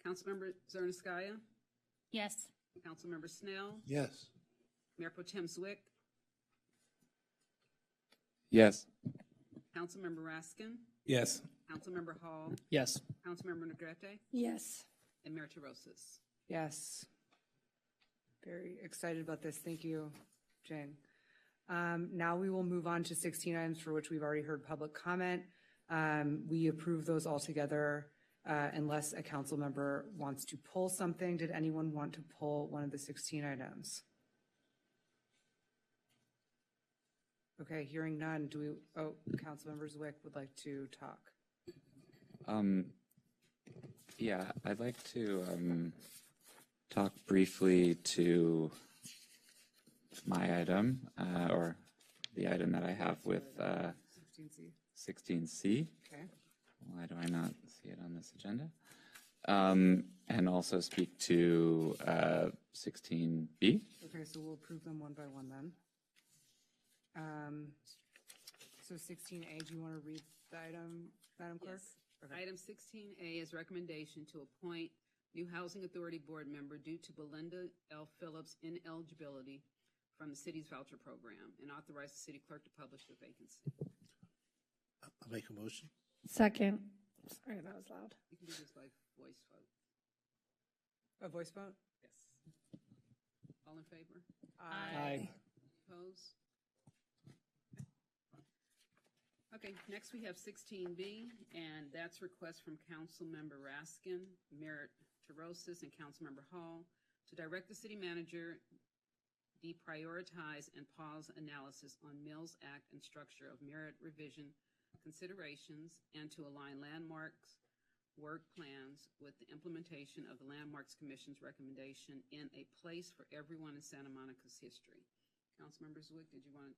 Councilmember Zerniskaya? Yes. Councilmember Snell? Yes. Mayor Pro Tem Zwick? Yes. Councilmember Raskin? Yes. Councilmember Hall? Yes. Councilmember Negrete? Yes. And Mayor Terosas? Yes. Very excited about this. Thank you, Jane. Now we will move on to 16 items for which we've already heard public comment. We approve those all together unless a council member wants to pull something. Did anyone want to pull one of the 16 items? Okay, hearing none. Councilmember Zwick would like to talk. Yeah, I'd like to talk briefly to my item, or the item that I have with 16C. Okay. Why do I not see it on this agenda? And also speak to 16B. Okay, so we'll approve them one by one then. So 16A, do you want to read the item, Madam Clerk? Yes. Okay. Item 16A is recommendation to appoint new Housing Authority Board member due to Belinda L. Phillips' ineligibility from the city's voucher program, and authorize the city clerk to publish the vacancy. I'll make a motion. Second. Sorry, that was loud. You can do this by voice vote. A voice vote? Yes. All in favor? Aye. Opposed? Okay, next we have 16B, and that's request from Councilmember Raskin, Mayor Terosas, and Councilmember Hall to direct the city manager deprioritize and pause analysis on Mills Act and structure of merit revision considerations, and to align landmarks work plans with the implementation of the Landmarks Commission's recommendation in a place for everyone in Santa Monica's history. Councilmember Zwick, did you want to?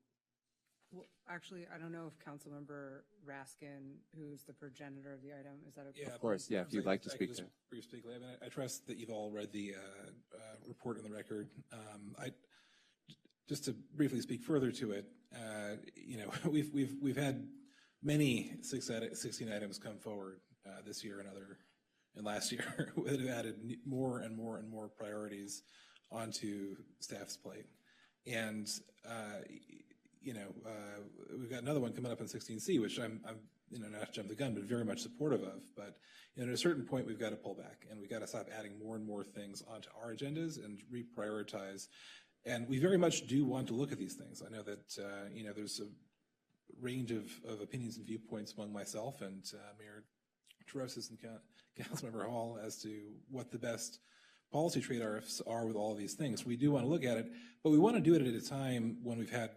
Well, actually, I don't know if Councilmember Raskin, who's the progenitor of the item, is that okay? Yeah, of course. Yeah, if you'd like to speak to. Briefly, I mean, I trust that you've all read the report on the record. Just to briefly speak further to it, we've had many 16 items come forward this year and last year that have added more and more and more priorities onto staff's plate. And we've got another one coming up in 16C, which I'm not to jump the gun, but very much supportive of. But at a certain point, we've got to pull back, and we've got to stop adding more and more things onto our agendas and reprioritize. And we very much do want to look at these things. I know that there's a range of opinions and viewpoints among myself and Mayor Teroses and Councilmember Hall as to what the best policy trade-offs are with all of these things. We do want to look at it, but we want to do it at a time when we've had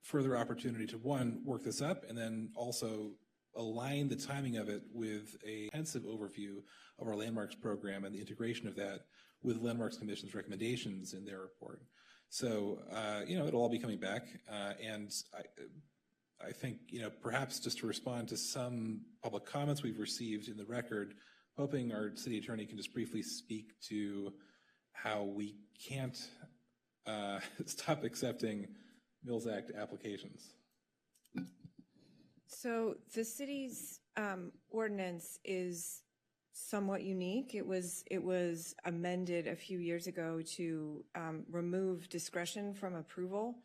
further opportunity to, one, work this up, and then also align the timing of it with a intensive overview of our landmarks program and the integration of that with Landmarks Commission's recommendations in their report. So, it'll all be coming back, and I think, perhaps just to respond to some public comments we've received in the record, hoping our city attorney can just briefly speak to how we can't stop accepting Mills Act applications. So the city's ordinance is somewhat unique. It was amended a few years ago to remove discretion from approval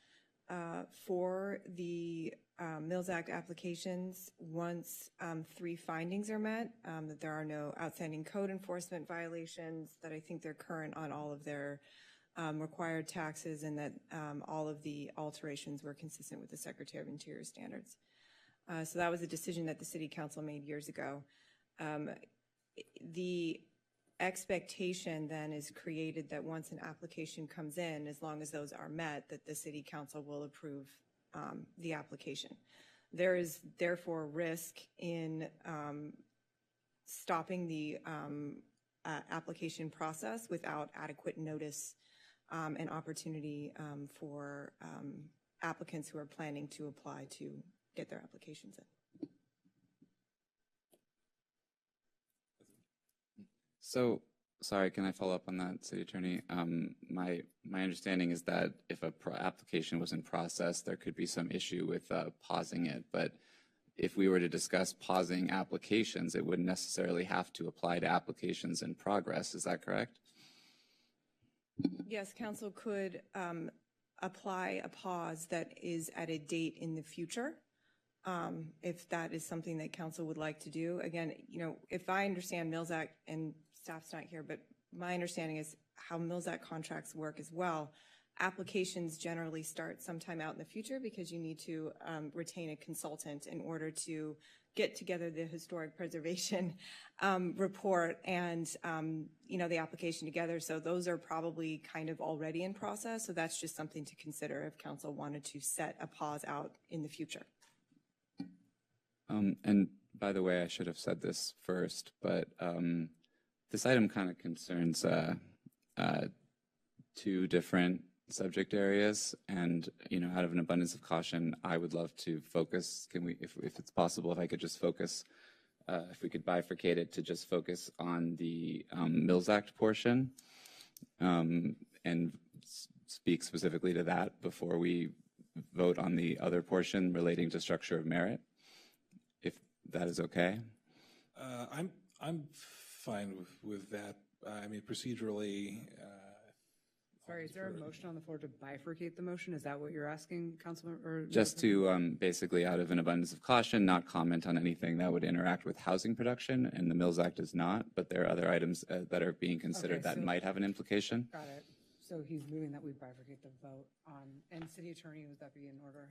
for the Mills Act applications once 3 findings are met, that there are no outstanding code enforcement violations, that I think they're current on all of their required taxes, and that all of the alterations were consistent with the Secretary of Interior standards. So that was a decision that the City Council made years ago. The expectation then is created that once an application comes in, as long as those are met, that the City Council will approve the application. There is therefore risk in stopping the application process without adequate notice and opportunity for applicants who are planning to apply to get their applications in. So, sorry, can I follow up on that, City Attorney? My understanding is that if a application was in process, there could be some issue with pausing it. But if we were to discuss pausing applications, it wouldn't necessarily have to apply to applications in progress. Is that correct? Yes, Council could apply a pause that is at a date in the future, if that is something that Council would like to do. Again, if I understand Mills Act, and staff's not here, but my understanding is how Mills Act contracts work as well. Applications generally start sometime out in the future because you need to retain a consultant in order to get together the historic preservation report and the application together. So those are probably kind of already in process. So that's just something to consider if Council wanted to set a pause out in the future. And by the way, I should have said this first, but this item kind of concerns 2 different subject areas, and out of an abundance of caution, I would love to focus. Can we, if it's possible, if I could just focus, if we could bifurcate it to just focus on the Mills Act portion, and speak specifically to that before we vote on the other portion relating to structure of merit, if that is okay. I'm fine with that. I mean, procedurally. Sorry, is there a motion on the floor to bifurcate the motion? Is that what you're asking, Councilman? Or just to basically, out of an abundance of caution, not comment on anything that would interact with housing production, and the Mills Act does not, but there are other items that are being considered that might have an implication. Got it. So he's moving that we bifurcate the vote on, and City Attorney, would that be in order?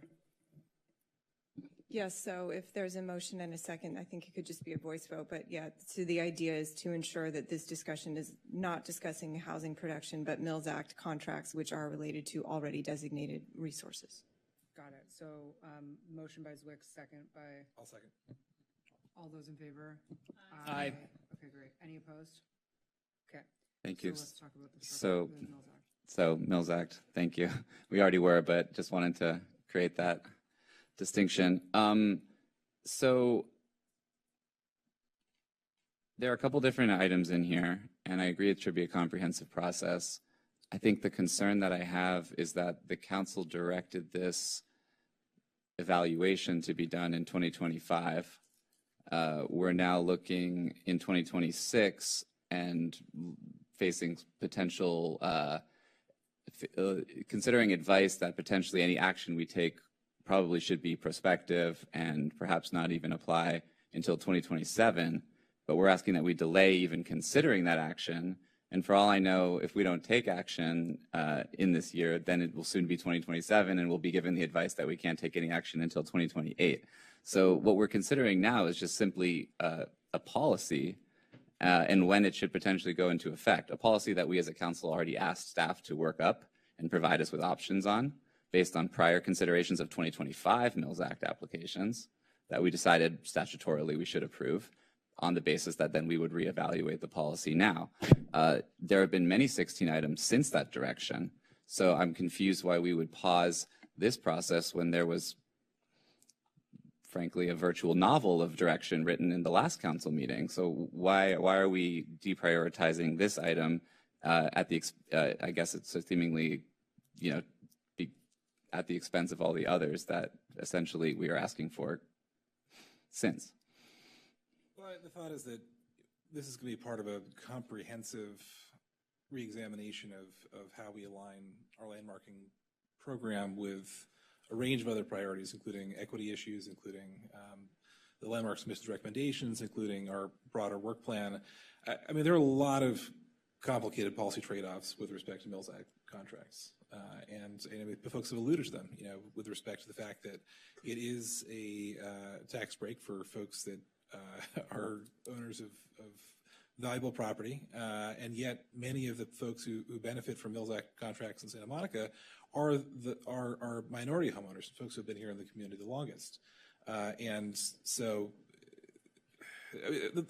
Yes, so if there's a motion and a second, I think it could just be a voice vote. But yeah, so the idea is to ensure that this discussion is not discussing housing production, but Mills Act contracts, which are related to already designated resources. Got it. So motion by Zwick, second by? I'll second. All those in favor? Aye. Okay, great. Any opposed? Okay. Thank you. So let's talk about the structure of the Mills Act. So Mills Act, thank you. We already were, but just wanted to create that distinction. So there are a couple different items in here, and I agree it should be a comprehensive process. I think the concern that I have is that the council directed this evaluation to be done in 2025. We're now looking in 2026 and facing potential, considering advice that potentially any action we take probably should be prospective and perhaps not even apply until 2027, but we're asking that we delay even considering that action. And for all I know, if we don't take action in this year, then it will soon be 2027, and we'll be given the advice that we can't take any action until 2028. So what we're considering now is just simply a policy and when it should potentially go into effect, a policy that we as a council already asked staff to work up and provide us with options on based on prior considerations of 2025 Mills Act applications that we decided statutorily we should approve, on the basis that then we would reevaluate the policy now. There have been many 16 items since that direction, so I'm confused why we would pause this process when there was, frankly, a virtual novel of direction written in the last council meeting. So why are we deprioritizing this item at the, I guess it's seemingly, at the expense of all the others that essentially we are asking for since? Well, the thought is that this is going to be part of a comprehensive reexamination of how we align our landmarking program with a range of other priorities, including equity issues, including the landmark submissions recommendations, including our broader work plan. I mean, there are a lot of complicated policy trade-offs with respect to Mills Act contracts. And folks have alluded to them, with respect to the fact that it is a tax break for folks that are owners of valuable property, and yet many of the folks who benefit from Mills Act contracts in Santa Monica are minority homeowners, folks who have been here in the community the longest. And so,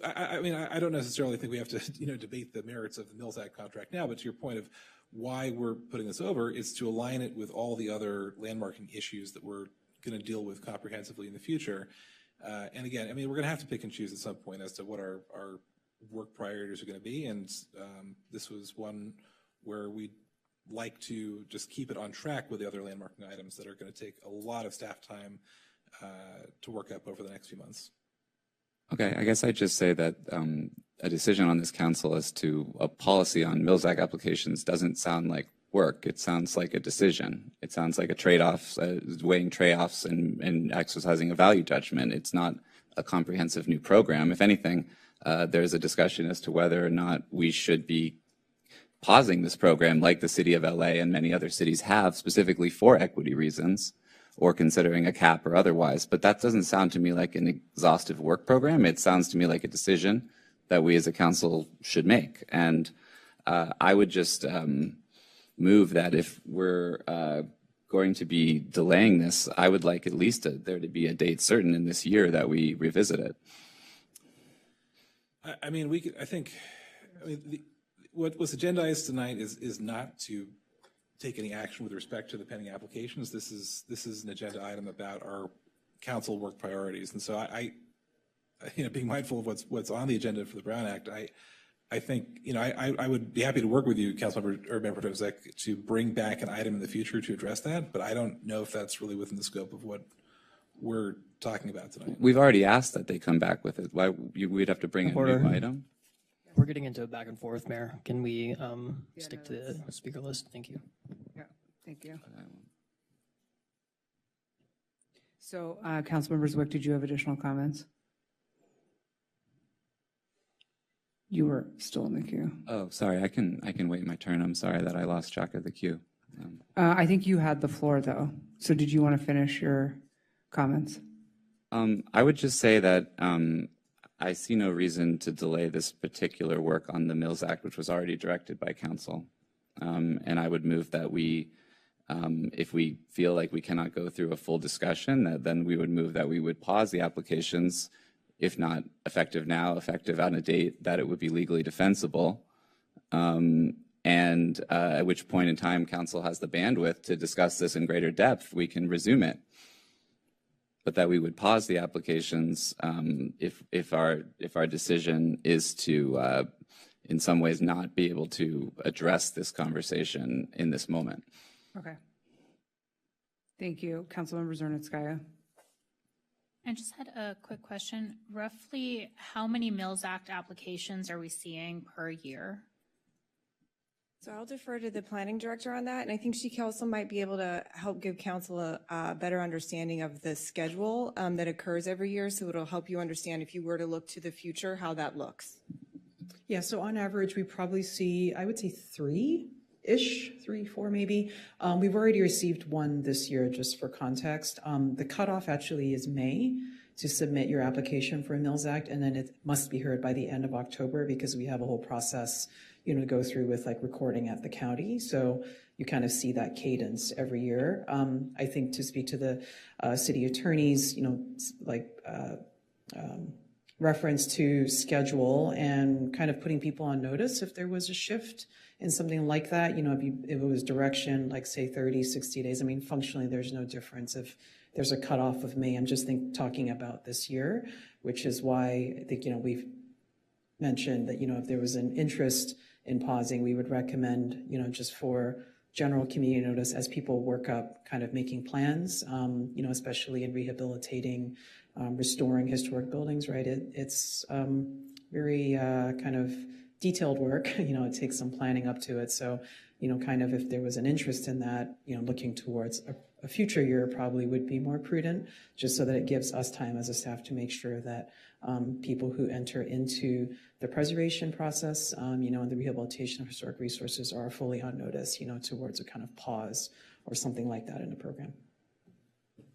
I don't necessarily think we have to debate the merits of the Mills Act contract now, but to your point of why we're putting this over is to align it with all the other landmarking issues that we're going to deal with comprehensively in the future. And again, we're going to have to pick and choose at some point as to what our work priorities are going to be. And this was one where we'd like to just keep it on track with the other landmarking items that are going to take a lot of staff time to work up over the next few months. Okay, I guess I'd just say that a decision on this council as to a policy on Mills Act applications doesn't sound like work. It sounds like a decision. It sounds like a trade-off, weighing trade-offs and exercising a value judgment. It's not a comprehensive new program. If anything, there's a discussion as to whether or not we should be pausing this program like the city of LA and many other cities have, specifically for equity reasons, or considering a cap or otherwise. But that doesn't sound to me like an exhaustive work program. It sounds to me like a decision that we as a council should make. And I would just move that if we're going to be delaying this, I would like at least there to be a date certain in this year that we revisit it. What's agendized tonight is not to take any action with respect to the pending applications. This is an agenda item about our council work priorities. And so I being mindful of what's on the agenda for the Brown Act, I think, I would be happy to work with you, Councilmember or Member Tovzek, to bring back an item in the future to address that, but I don't know if that's really within the scope of what we're talking about tonight. We've already asked that they come back with it. Why we'd have to bring a new item? We're getting into a back and forth, Mayor. Can we stick to the speaker list? Thank you. Yeah, thank you. So, Councilmember Zwick, did you have additional comments? You were still in the queue. Oh, sorry. I can wait my turn. I'm sorry that I lost track of the queue. I think you had the floor, though. So did you want to finish your comments? I would just say that I see no reason to delay this particular work on the Mills Act, which was already directed by council. And I would move that we, if we feel like we cannot go through a full discussion, then we would move that we would pause the applications, if not effective now, effective on a date that it would be legally defensible. And at which point in time council has the bandwidth to discuss this in greater depth, we can resume it. But that we would pause the applications if our decision is to, in some ways, not be able to address this conversation in this moment. Okay. Thank you. Councilmember Zernitskaya. I just had a quick question. Roughly how many Mills Act applications are we seeing per year? So I'll defer to the planning director on that, and I think she also might be able to help give council a better understanding of the schedule that occurs every year, so it'll help you understand if you were to look to the future, how that looks. Yeah, so on average, we probably see, I would say three-ish, 3, 4 maybe. We've already received one this year, just for context. The cutoff actually is May to submit your application for a Mills Act, and then it must be heard by the end of October because we have a whole process, you know, to go through with like recording at the county. So you kind of see that cadence every year. I think to speak to the city attorneys, you know, like reference to schedule and kind of putting people on notice if there was a shift in something like that, you know, if it was direction, like say 30, 60 days, I mean, functionally, there's no difference if there's a cutoff of May. I'm just talking about this year, which is why I think, you know, we've mentioned that, you know, if there was an interest in pausing, we would recommend, you know, just for general community notice as people work up kind of making plans, you know, especially in rehabilitating, restoring historic buildings, right? It's very kind of detailed work, you know, it takes some planning up to it. So, you know, kind of if there was an interest in that, you know, looking towards a future year probably would be more prudent, just so that it gives us time as a staff to make sure that people who enter into the preservation process, you know, and the rehabilitation of historic resources are fully on notice, you know, towards a kind of pause or something like that in the program.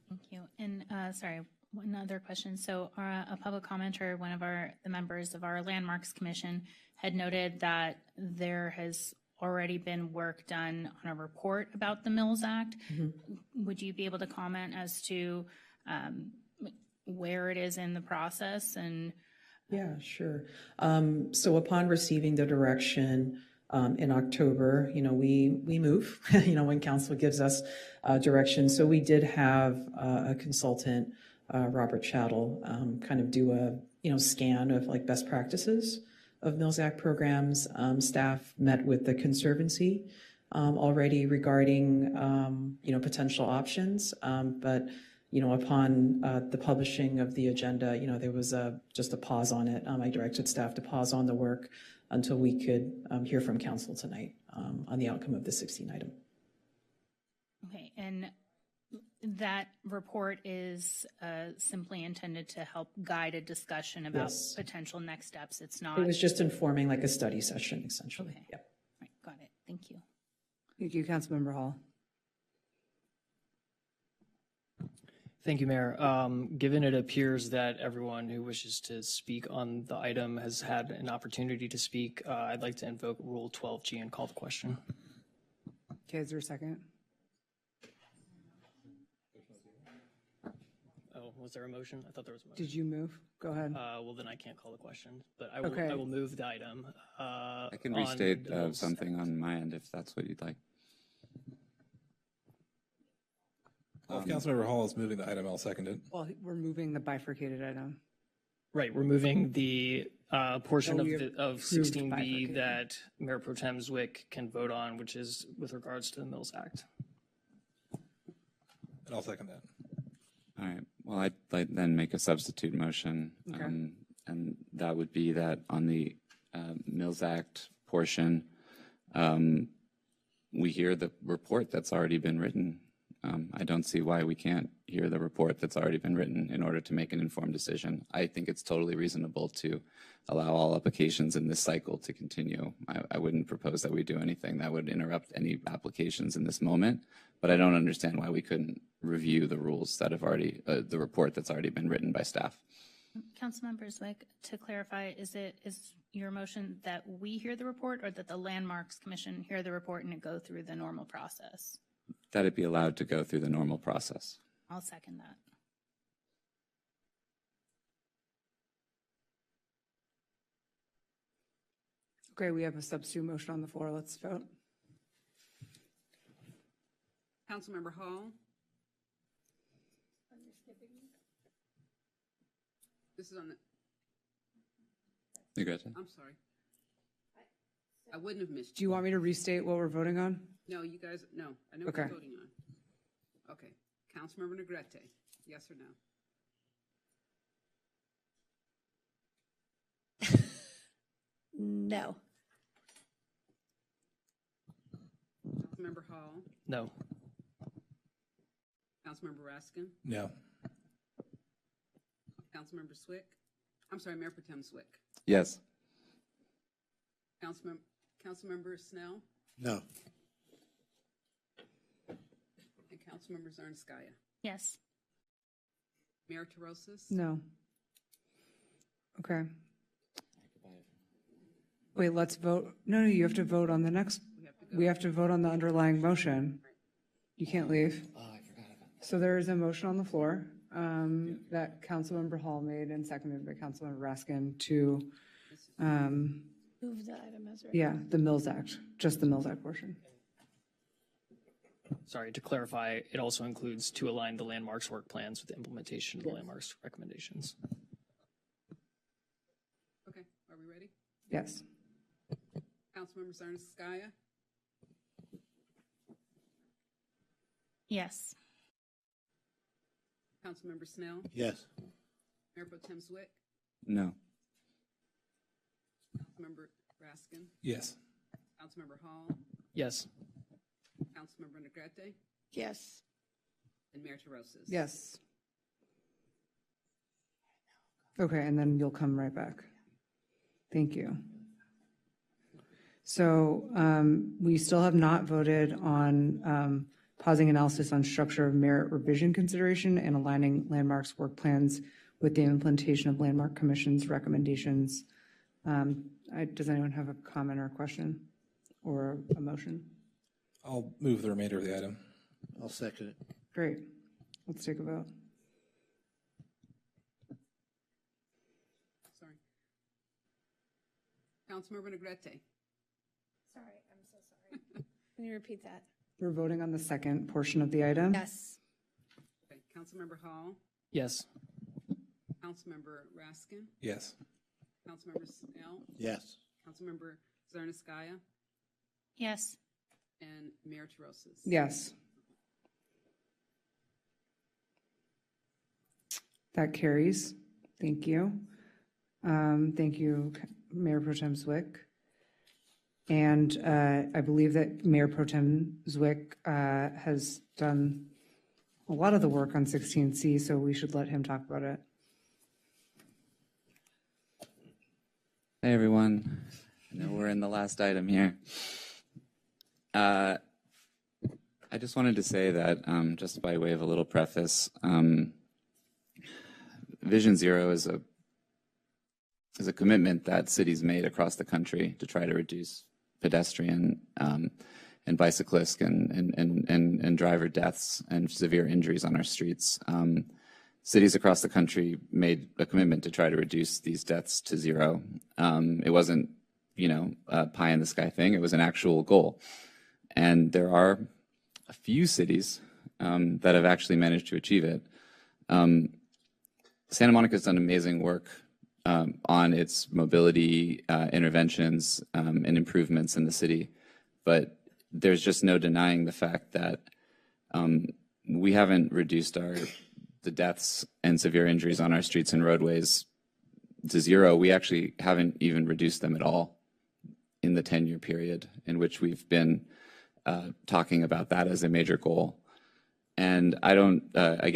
Thank you. And sorry, one other question. So a public commenter, one of the members of our Landmarks Commission had noted that there has already been work done on a report about the Mills Act. Would you be able to comment as to where it is in the process? And yeah, sure. So upon receiving the direction in October, you know, we move, you know, when council gives us direction. So we did have a consultant, Robert Chattel, kind of do a, you know, scan of like best practices of Mills Act programs. Staff met with the Conservancy already regarding, you know, potential options. But, you know, upon the publishing of the agenda, you know, there was just a pause on it. I directed staff to pause on the work until we could hear from council tonight on the outcome of the 16 item. Okay, and that report is simply intended to help guide a discussion about potential next steps. It's not. It was just informing like a study session, essentially. Okay. Yep. Right, got it. Thank you. Thank you, Councilmember Hall. Thank you, Mayor. Given it appears that everyone who wishes to speak on the item has had an opportunity to speak, I'd like to invoke Rule 12G and call the question. Okay, is there a second? Oh, was there a motion? I thought there was a motion. Did you move? Go ahead. Well, then I can't call the question, but I will move the item. I can restate something on my end if that's what you'd like. Well, if Councilmember Hall is moving the item, I'll second it. Well, we're moving the bifurcated item. Right, we're moving the portion of 16B bifurcated. that Mayor Pro Tem Zwick can vote on, which is with regards to the Mills Act. And I'll second that. All right. Well, I'd then make a substitute motion, Okay. and that would be that on the Mills Act portion, we hear the report that's already been written. I don't see why we can't hear the report that's already been written in order to make an informed decision. I think it's totally reasonable to allow all applications in this cycle to continue. I wouldn't propose that we do anything that would interrupt any applications in this moment, but I don't understand why we couldn't review the rules that have already, the report that's already been written by staff. Councilmember Zwick, to clarify, is your motion that we hear the report or that the Landmarks Commission hear the report and it go through the normal process? That it be allowed to go through the normal process. I'll second that. Okay, we have a substitute motion on the floor. Let's vote. Councilmember Hall? This is on the, You got it? I'm sorry. I wouldn't have missed Do you want me to restate what we're voting on? No, you guys, no. I know what Okay. you're voting on. Okay. Councilmember Negrete, yes or no? No. Councilmember Hall, No. Councilmember Raskin, No. Councilmember Swick. I'm sorry, Mayor Pro Tem Swick. Yes. Councilmember Snell No. and Councilmember Zarnskaya. Yes. Mayor Tarosis. No. Okay. Wait, let's vote. No, you have to vote on the next. We have to vote on the underlying motion. You can't leave. So there is a motion on the floor that Councilmember Hall made and seconded by Councilmember Raskin to, Move the item as written. yeah, the Mills Act, just the Mills Act portion. Sorry, to clarify, it also includes to align the landmarks work plans with the implementation of the landmarks recommendations. Okay, are we ready? Yes. Councilmember Zarnskaya, Yes. Councilmember Snell, Yes. Mayor Pro Tem Swick, No. Councilmember Raskin, Yes. Councilmember Hall, Yes. Councilmember Negrete, Yes. and Mayor Tarosis. Yes. Okay, and then you'll come right back. Thank you. So we still have not voted on pausing analysis on structure of merit revision consideration and aligning landmarks work plans with the implementation of Landmark Commission's recommendations. Does anyone have a comment or a question or a motion? I'll move the remainder of the item. I'll second it. Great. Let's take a vote. Sorry. Councilmember Negrete, Sorry, I'm so sorry. Can you repeat that? We're voting on the second portion of the item. Yes. okay. Councilmember Hall, Yes. Councilmember Raskin, Yes. Councilmember Snell, Yes. Councilmember Zarnskaya, Yes. and Mayor Tarosis. Yes. That carries. Thank you. Thank you, Mayor Pro Tem Zwick. And I believe that Mayor Pro Tem Zwick has done a lot of the work on 16C, so we should let him talk about it. Hey, everyone. I know we're in the last item here. I just wanted to say that, just by way of a little preface, Vision Zero is a commitment that cities made across the country to try to reduce pedestrian and bicyclist and driver deaths and severe injuries on our streets. Cities across the country made a commitment to try to reduce these deaths to zero. It wasn't, a pie in the sky thing. It was an actual goal. And there are a few cities that have actually managed to achieve it. Santa Monica's done amazing work on its mobility interventions and improvements in the city, but there's just no denying the fact that we haven't reduced the deaths and severe injuries on our streets and roadways to zero. We actually haven't even reduced them at all in the 10-year period in which we've been talking about that as a major goal. And I don't, I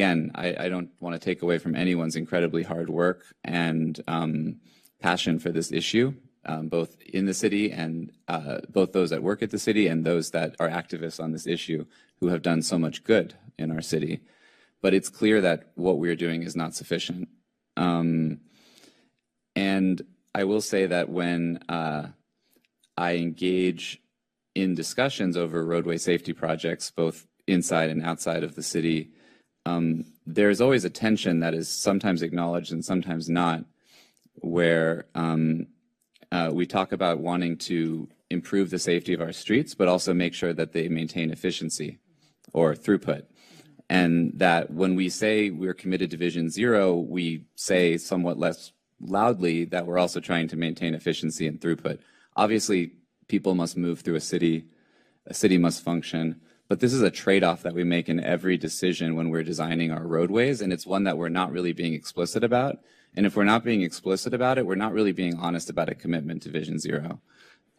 don't want to take away from anyone's incredibly hard work and passion for this issue, both in the city and both those that work at the city and those that are activists on this issue who have done so much good in our city. But it's clear that what we're doing is not sufficient. And I will say that when I engage in discussions over roadway safety projects, both inside and outside of the city, there's always a tension that is sometimes acknowledged and sometimes not, where we talk about wanting to improve the safety of our streets, but also make sure that they maintain efficiency or throughput. And that when we say we're committed to Vision Zero, we say somewhat less loudly that we're also trying to maintain efficiency and throughput. Obviously, people must move through a city must function, but this is a trade-off that we make in every decision when we're designing our roadways, and it's one that we're not really being explicit about. And if we're not being explicit about it, we're not really being honest about a commitment to Vision Zero.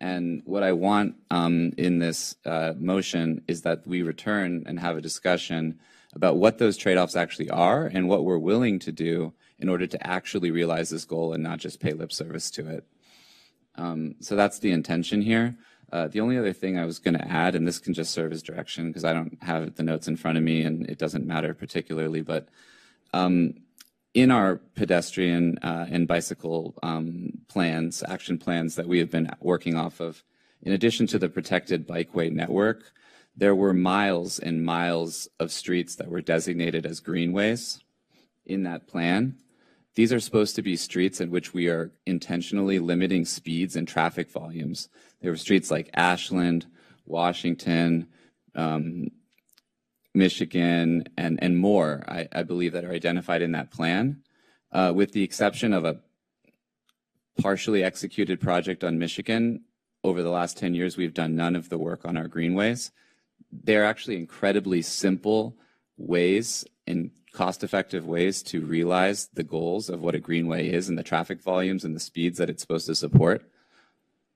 And what I want in this motion is that we return and have a discussion about what those trade-offs actually are and what we're willing to do in order to actually realize this goal and not just pay lip service to it. So that's the intention here. The only other thing I was going to add, and this can just serve as direction because I don't have the notes in front of me and it doesn't matter particularly, but in our pedestrian and bicycle plans, action plans that we have been working off of, in addition to the protected bikeway network, there were miles and miles of streets that were designated as greenways in that plan. These are supposed to be streets in which we are intentionally limiting speeds and traffic volumes. There were streets like Ashland, Washington, Michigan, and more, I believe, that are identified in that plan. With the exception of a partially executed project on Michigan, over the last 10 years, we've done none of the work on our greenways. They're actually incredibly simple ways and cost-effective ways to realize the goals of what a greenway is and the traffic volumes and the speeds that it's supposed to support.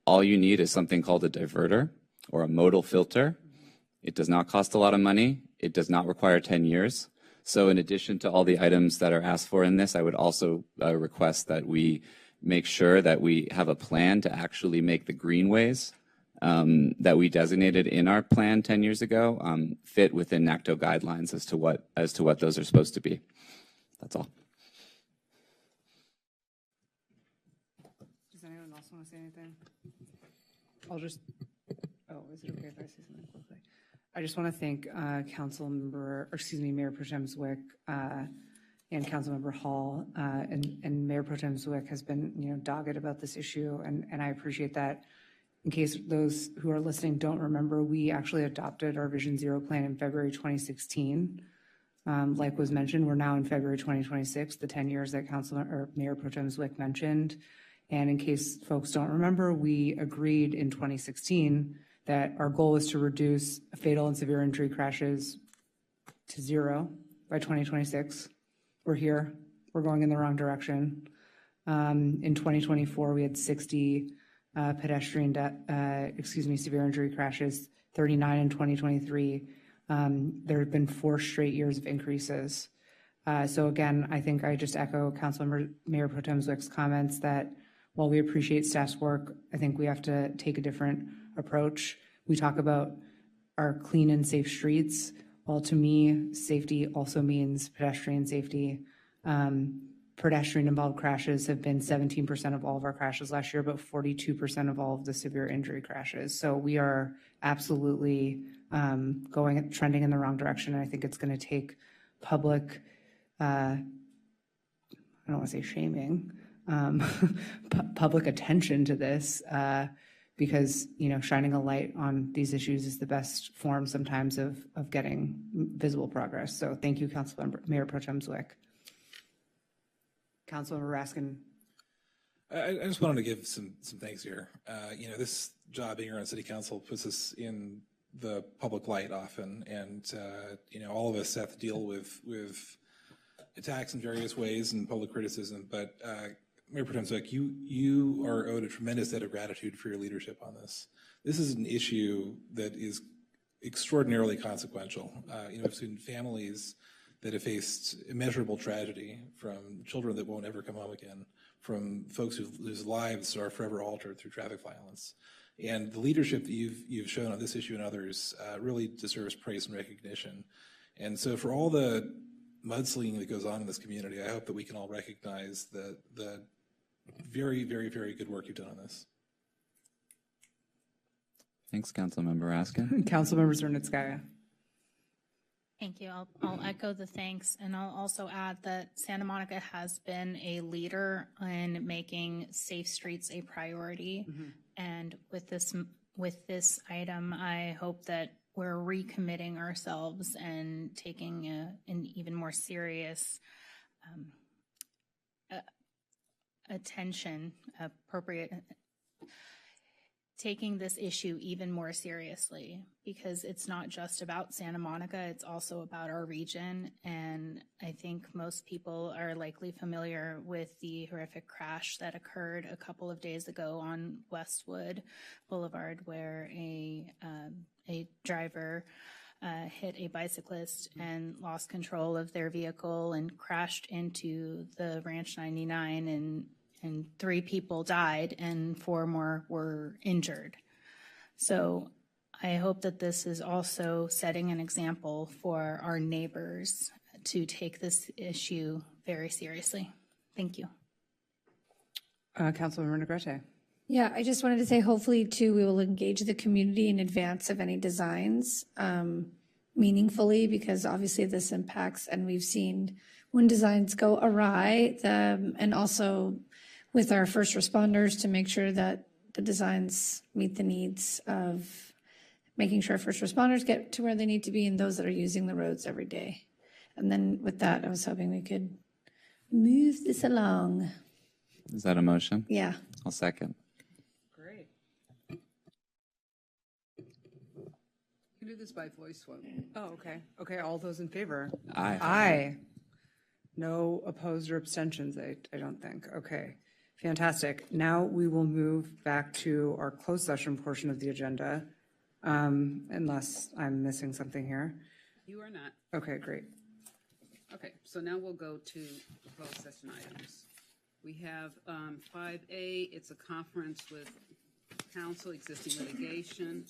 All you need is something called a diverter or a modal filter. It does not cost a lot of money. It does not require 10 years. So in addition to all the items that are asked for in this, I would also request that we make sure that we have a plan to actually make the greenways that we designated in our plan 10 years ago fit within NACTO guidelines as to what those are supposed to be. That's all. Does anyone else want to say anything? I'll just, oh, is it okay if I say something quickly? I just want to thank Mayor Pro Tem Zwick and Councilmember Hall and Mayor Pro Tem Zwick has been, dogged about this issue, and I appreciate that. In case those who are listening don't remember, we actually adopted our Vision Zero plan in February 2016. Like was mentioned, we're now in February 2026, the 10 years that Mayor Pro Tem Zwick mentioned. And in case folks don't remember, we agreed in 2016 that our goal is to reduce fatal and severe injury crashes to 0 by 2026. We're here. We're going in the wrong direction. In 2024, we had 60 severe injury crashes, 39 in 2023. There have been 4 straight years of increases. So again, I think I just echo Councilmember Mayor Pro Tem Zwick's comments that while we appreciate staff's work, I think we have to take a different approach. We talk about our clean and safe streets. Well, to me, safety also means pedestrian safety. Pedestrian-involved crashes have been 17% of all of our crashes last year, but 42% of all of the severe injury crashes. So we are absolutely trending in the wrong direction. And I think it's going to take public, I don't want to say shaming, public attention to this because, shining a light on these issues is the best form sometimes of getting visible progress. So thank you, Mayor Pro Tem Zwick. Councilmember Raskin. I just wanted to give some thanks here. This job here on City Council puts us in the public light often, and all of us have to deal with attacks in various ways and public criticism. But Mayor Pro Tem Zwick, you are owed a tremendous debt of gratitude for your leadership on this. This is an issue that is extraordinarily consequential. I've seen families that have faced immeasurable tragedy, from children that won't ever come home again, from folks whose lives are forever altered through traffic violence. And the leadership that you've shown on this issue and others really deserves praise and recognition. And so for all the mudslinging that goes on in this community, I hope that we can all recognize the very, very, very good work you've done on this. Thanks, Councilmember Raskin. Councilmember Zernitskaya. Thank you. I'll echo the thanks, and I'll also add that Santa Monica has been a leader in making safe streets a priority. Mm-hmm. And with this item, I hope that we're recommitting ourselves and taking an even more serious appropriate taking this issue even more seriously, because it's not just about Santa Monica, it's also about our region. And I think most people are likely familiar with the horrific crash that occurred a couple of days ago on Westwood Boulevard, where a driver hit a bicyclist and lost control of their vehicle and crashed into the Ranch 99, and 3 people died and 4 more were injured. So I hope that this is also setting an example for our neighbors to take this issue very seriously. Thank you. Councilmember Negrete. Yeah, I just wanted to say, hopefully, too, we will engage the community in advance of any designs meaningfully, because obviously this impacts, and we've seen when designs go awry, and also with our first responders to make sure that the designs meet the needs of making sure first responders get to where they need to be and those that are using the roads every day. And then with that, I was hoping we could move this along. Is that a motion? Yeah. I'll second. Great. You can do this by voice vote. Oh, okay. Okay, all those in favor? Aye. Aye. No opposed or abstentions, I don't think. Okay, fantastic. Now we will move back to our closed session portion of the agenda, unless I'm missing something here. You are not. Okay, great. Okay, so now we'll go to closed session items. We have 5A, it's a conference with counsel, existing litigation,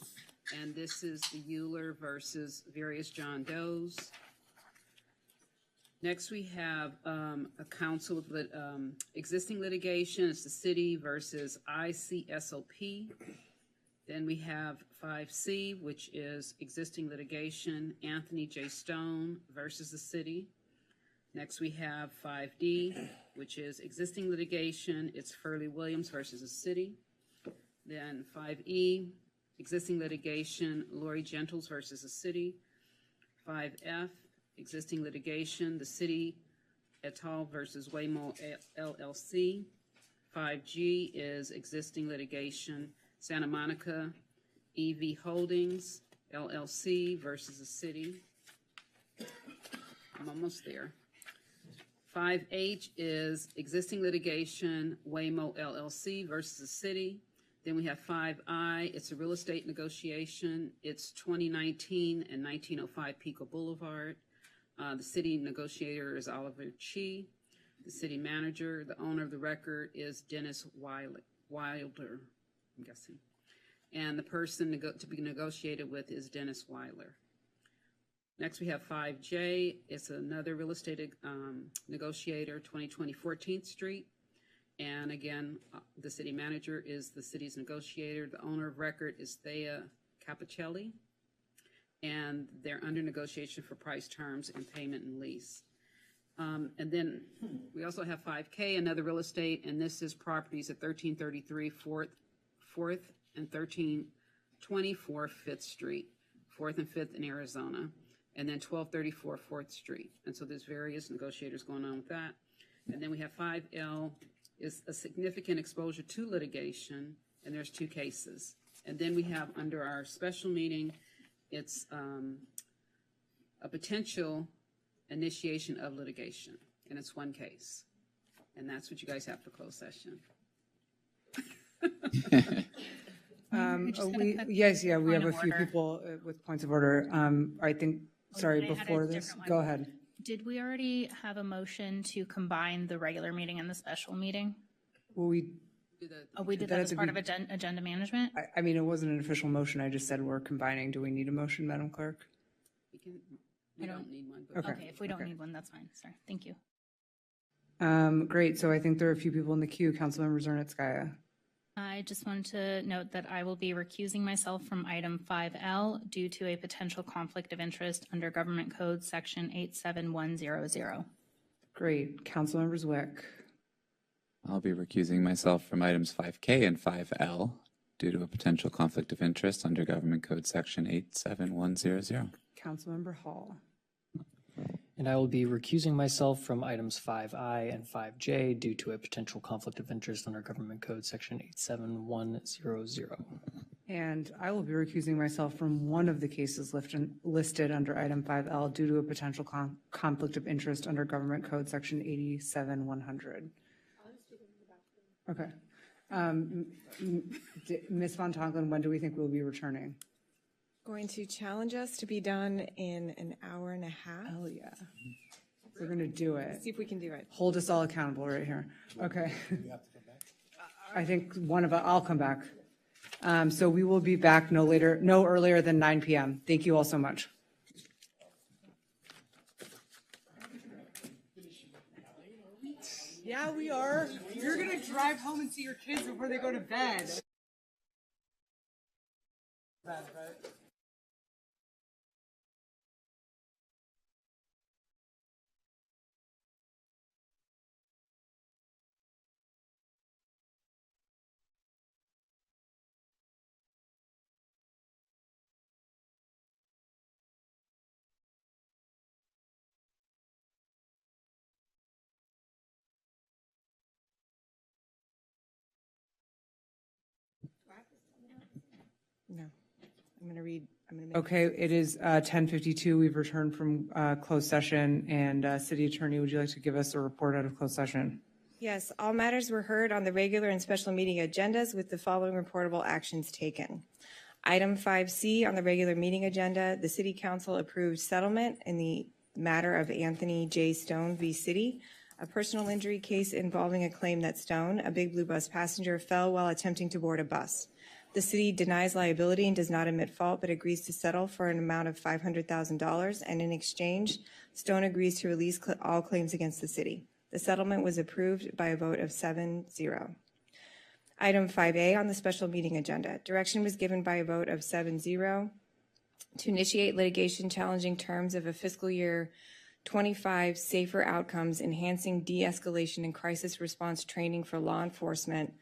and this is the Euler versus various John Does. Next, we have a counsel with existing litigation. It's the city versus ICSOP. Then we have 5C, which is existing litigation, Anthony J. Stone versus the city. Next, we have 5D, which is existing litigation. It's Furley Williams versus the city. Then 5E, existing litigation, Lori Gentles versus the city. 5F, existing litigation, the city et al. Versus Waymo LLC. 5G is existing litigation, Santa Monica EV Holdings LLC versus the city. I'm almost there. 5H is existing litigation, Waymo LLC versus the city. Then we have 5I, it's a real estate negotiation. It's 2019 and 1905 Pico Boulevard. The city negotiator is Oliver Chi. The city manager, the owner of the record is Dennis Wilder, I'm guessing. And the person to be negotiated with is Dennis Weiler. Next, we have 5J. It's another real estate negotiator, 2020 14th Street. And again, the city manager is the city's negotiator. The owner of record is Thea Capicelli. And they're under negotiation for price terms and payment and lease. And then we also have 5K, another real estate, and this is properties at 1333 4th and 1324 5th Street, 4th and 5th in Arizona, and then 1234 4th Street. And so there's various negotiators going on with that. And then we have 5L is a significant exposure to litigation, and there's 2 cases. And then we have under our special meeting, it's a potential initiation of litigation, and it's 1 case. And that's what you guys have for closed session. Yes, yeah, we have a few people with points of order. I think, sorry, before this, go ahead. Did we already have a motion to combine the regular meeting and the special meeting? Well, we did that as part of agenda management? I mean, it wasn't an official motion. I just said we're combining. Do we need a motion, Madam Clerk? We don't need one. But Okay, if we don't need one, that's fine. Sorry, thank you. Great, so I think there are a few people in the queue. Councilmember Zernitskaya. I just wanted to note that I will be recusing myself from item 5L due to a potential conflict of interest under Government Code Section 87100. Great. Councilmember Zwick. I'll be recusing myself from items 5K and 5L due to a potential conflict of interest under Government Code Section 87100. Councilmember Hall. And I will be recusing myself from items 5I and 5J due to a potential conflict of interest under Government Code Section 87100. And I will be recusing myself from one of the cases listed under item 5L due to a potential conflict of interest under Government Code Section 87100. Okay. Ms. Von Tonklin, when do we think we'll be returning? Going to challenge us to be done in an hour and a half. Oh, yeah. We're going to do it. See if we can do it. Hold us all accountable right here. Okay. I think I'll come back. So we will be back no earlier than 9 p.m. Thank you all so much. Yeah, we are. You're going to drive home and see your kids before they go to bed. No. I'm going to read. Okay, it is 10:52. We've returned from closed session. And City Attorney, would you like to give us a report out of closed session? Yes, all matters were heard on the regular and special meeting agendas with the following reportable actions taken. Item 5C on the regular meeting agenda, the City Council approved settlement in the matter of Anthony J. Stone v. City, a personal injury case involving a claim that Stone, a Big Blue Bus passenger, fell while attempting to board a bus. The city denies liability and does not admit fault, but agrees to settle for an amount of $500,000, and in exchange, Stone agrees to release all claims against the city. The settlement was approved by a vote of 7-0. Item 5A on the special meeting agenda. Direction was given by a vote of 7-0 to initiate litigation challenging terms of a fiscal year 25 Safer Outcomes Enhancing De-Escalation and Crisis Response Training for Law Enforcement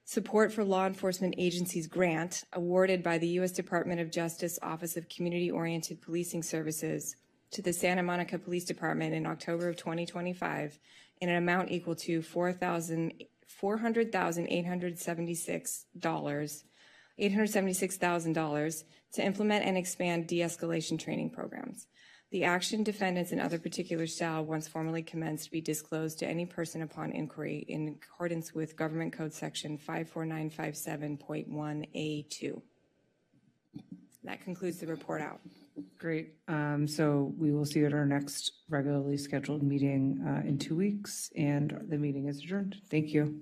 Support for Law Enforcement Agencies grant awarded by the U.S. Department of Justice Office of Community-Oriented Policing Services to the Santa Monica Police Department in October of 2025 in an amount equal to $876,000 to implement and expand de-escalation training programs. The action, defendants, and other particulars shall, once formally commenced, be disclosed to any person upon inquiry in accordance with Government Code Section 54957.1A2. That concludes the report out. Great. So we will see you at our next regularly scheduled meeting in 2 weeks, and the meeting is adjourned. Thank you.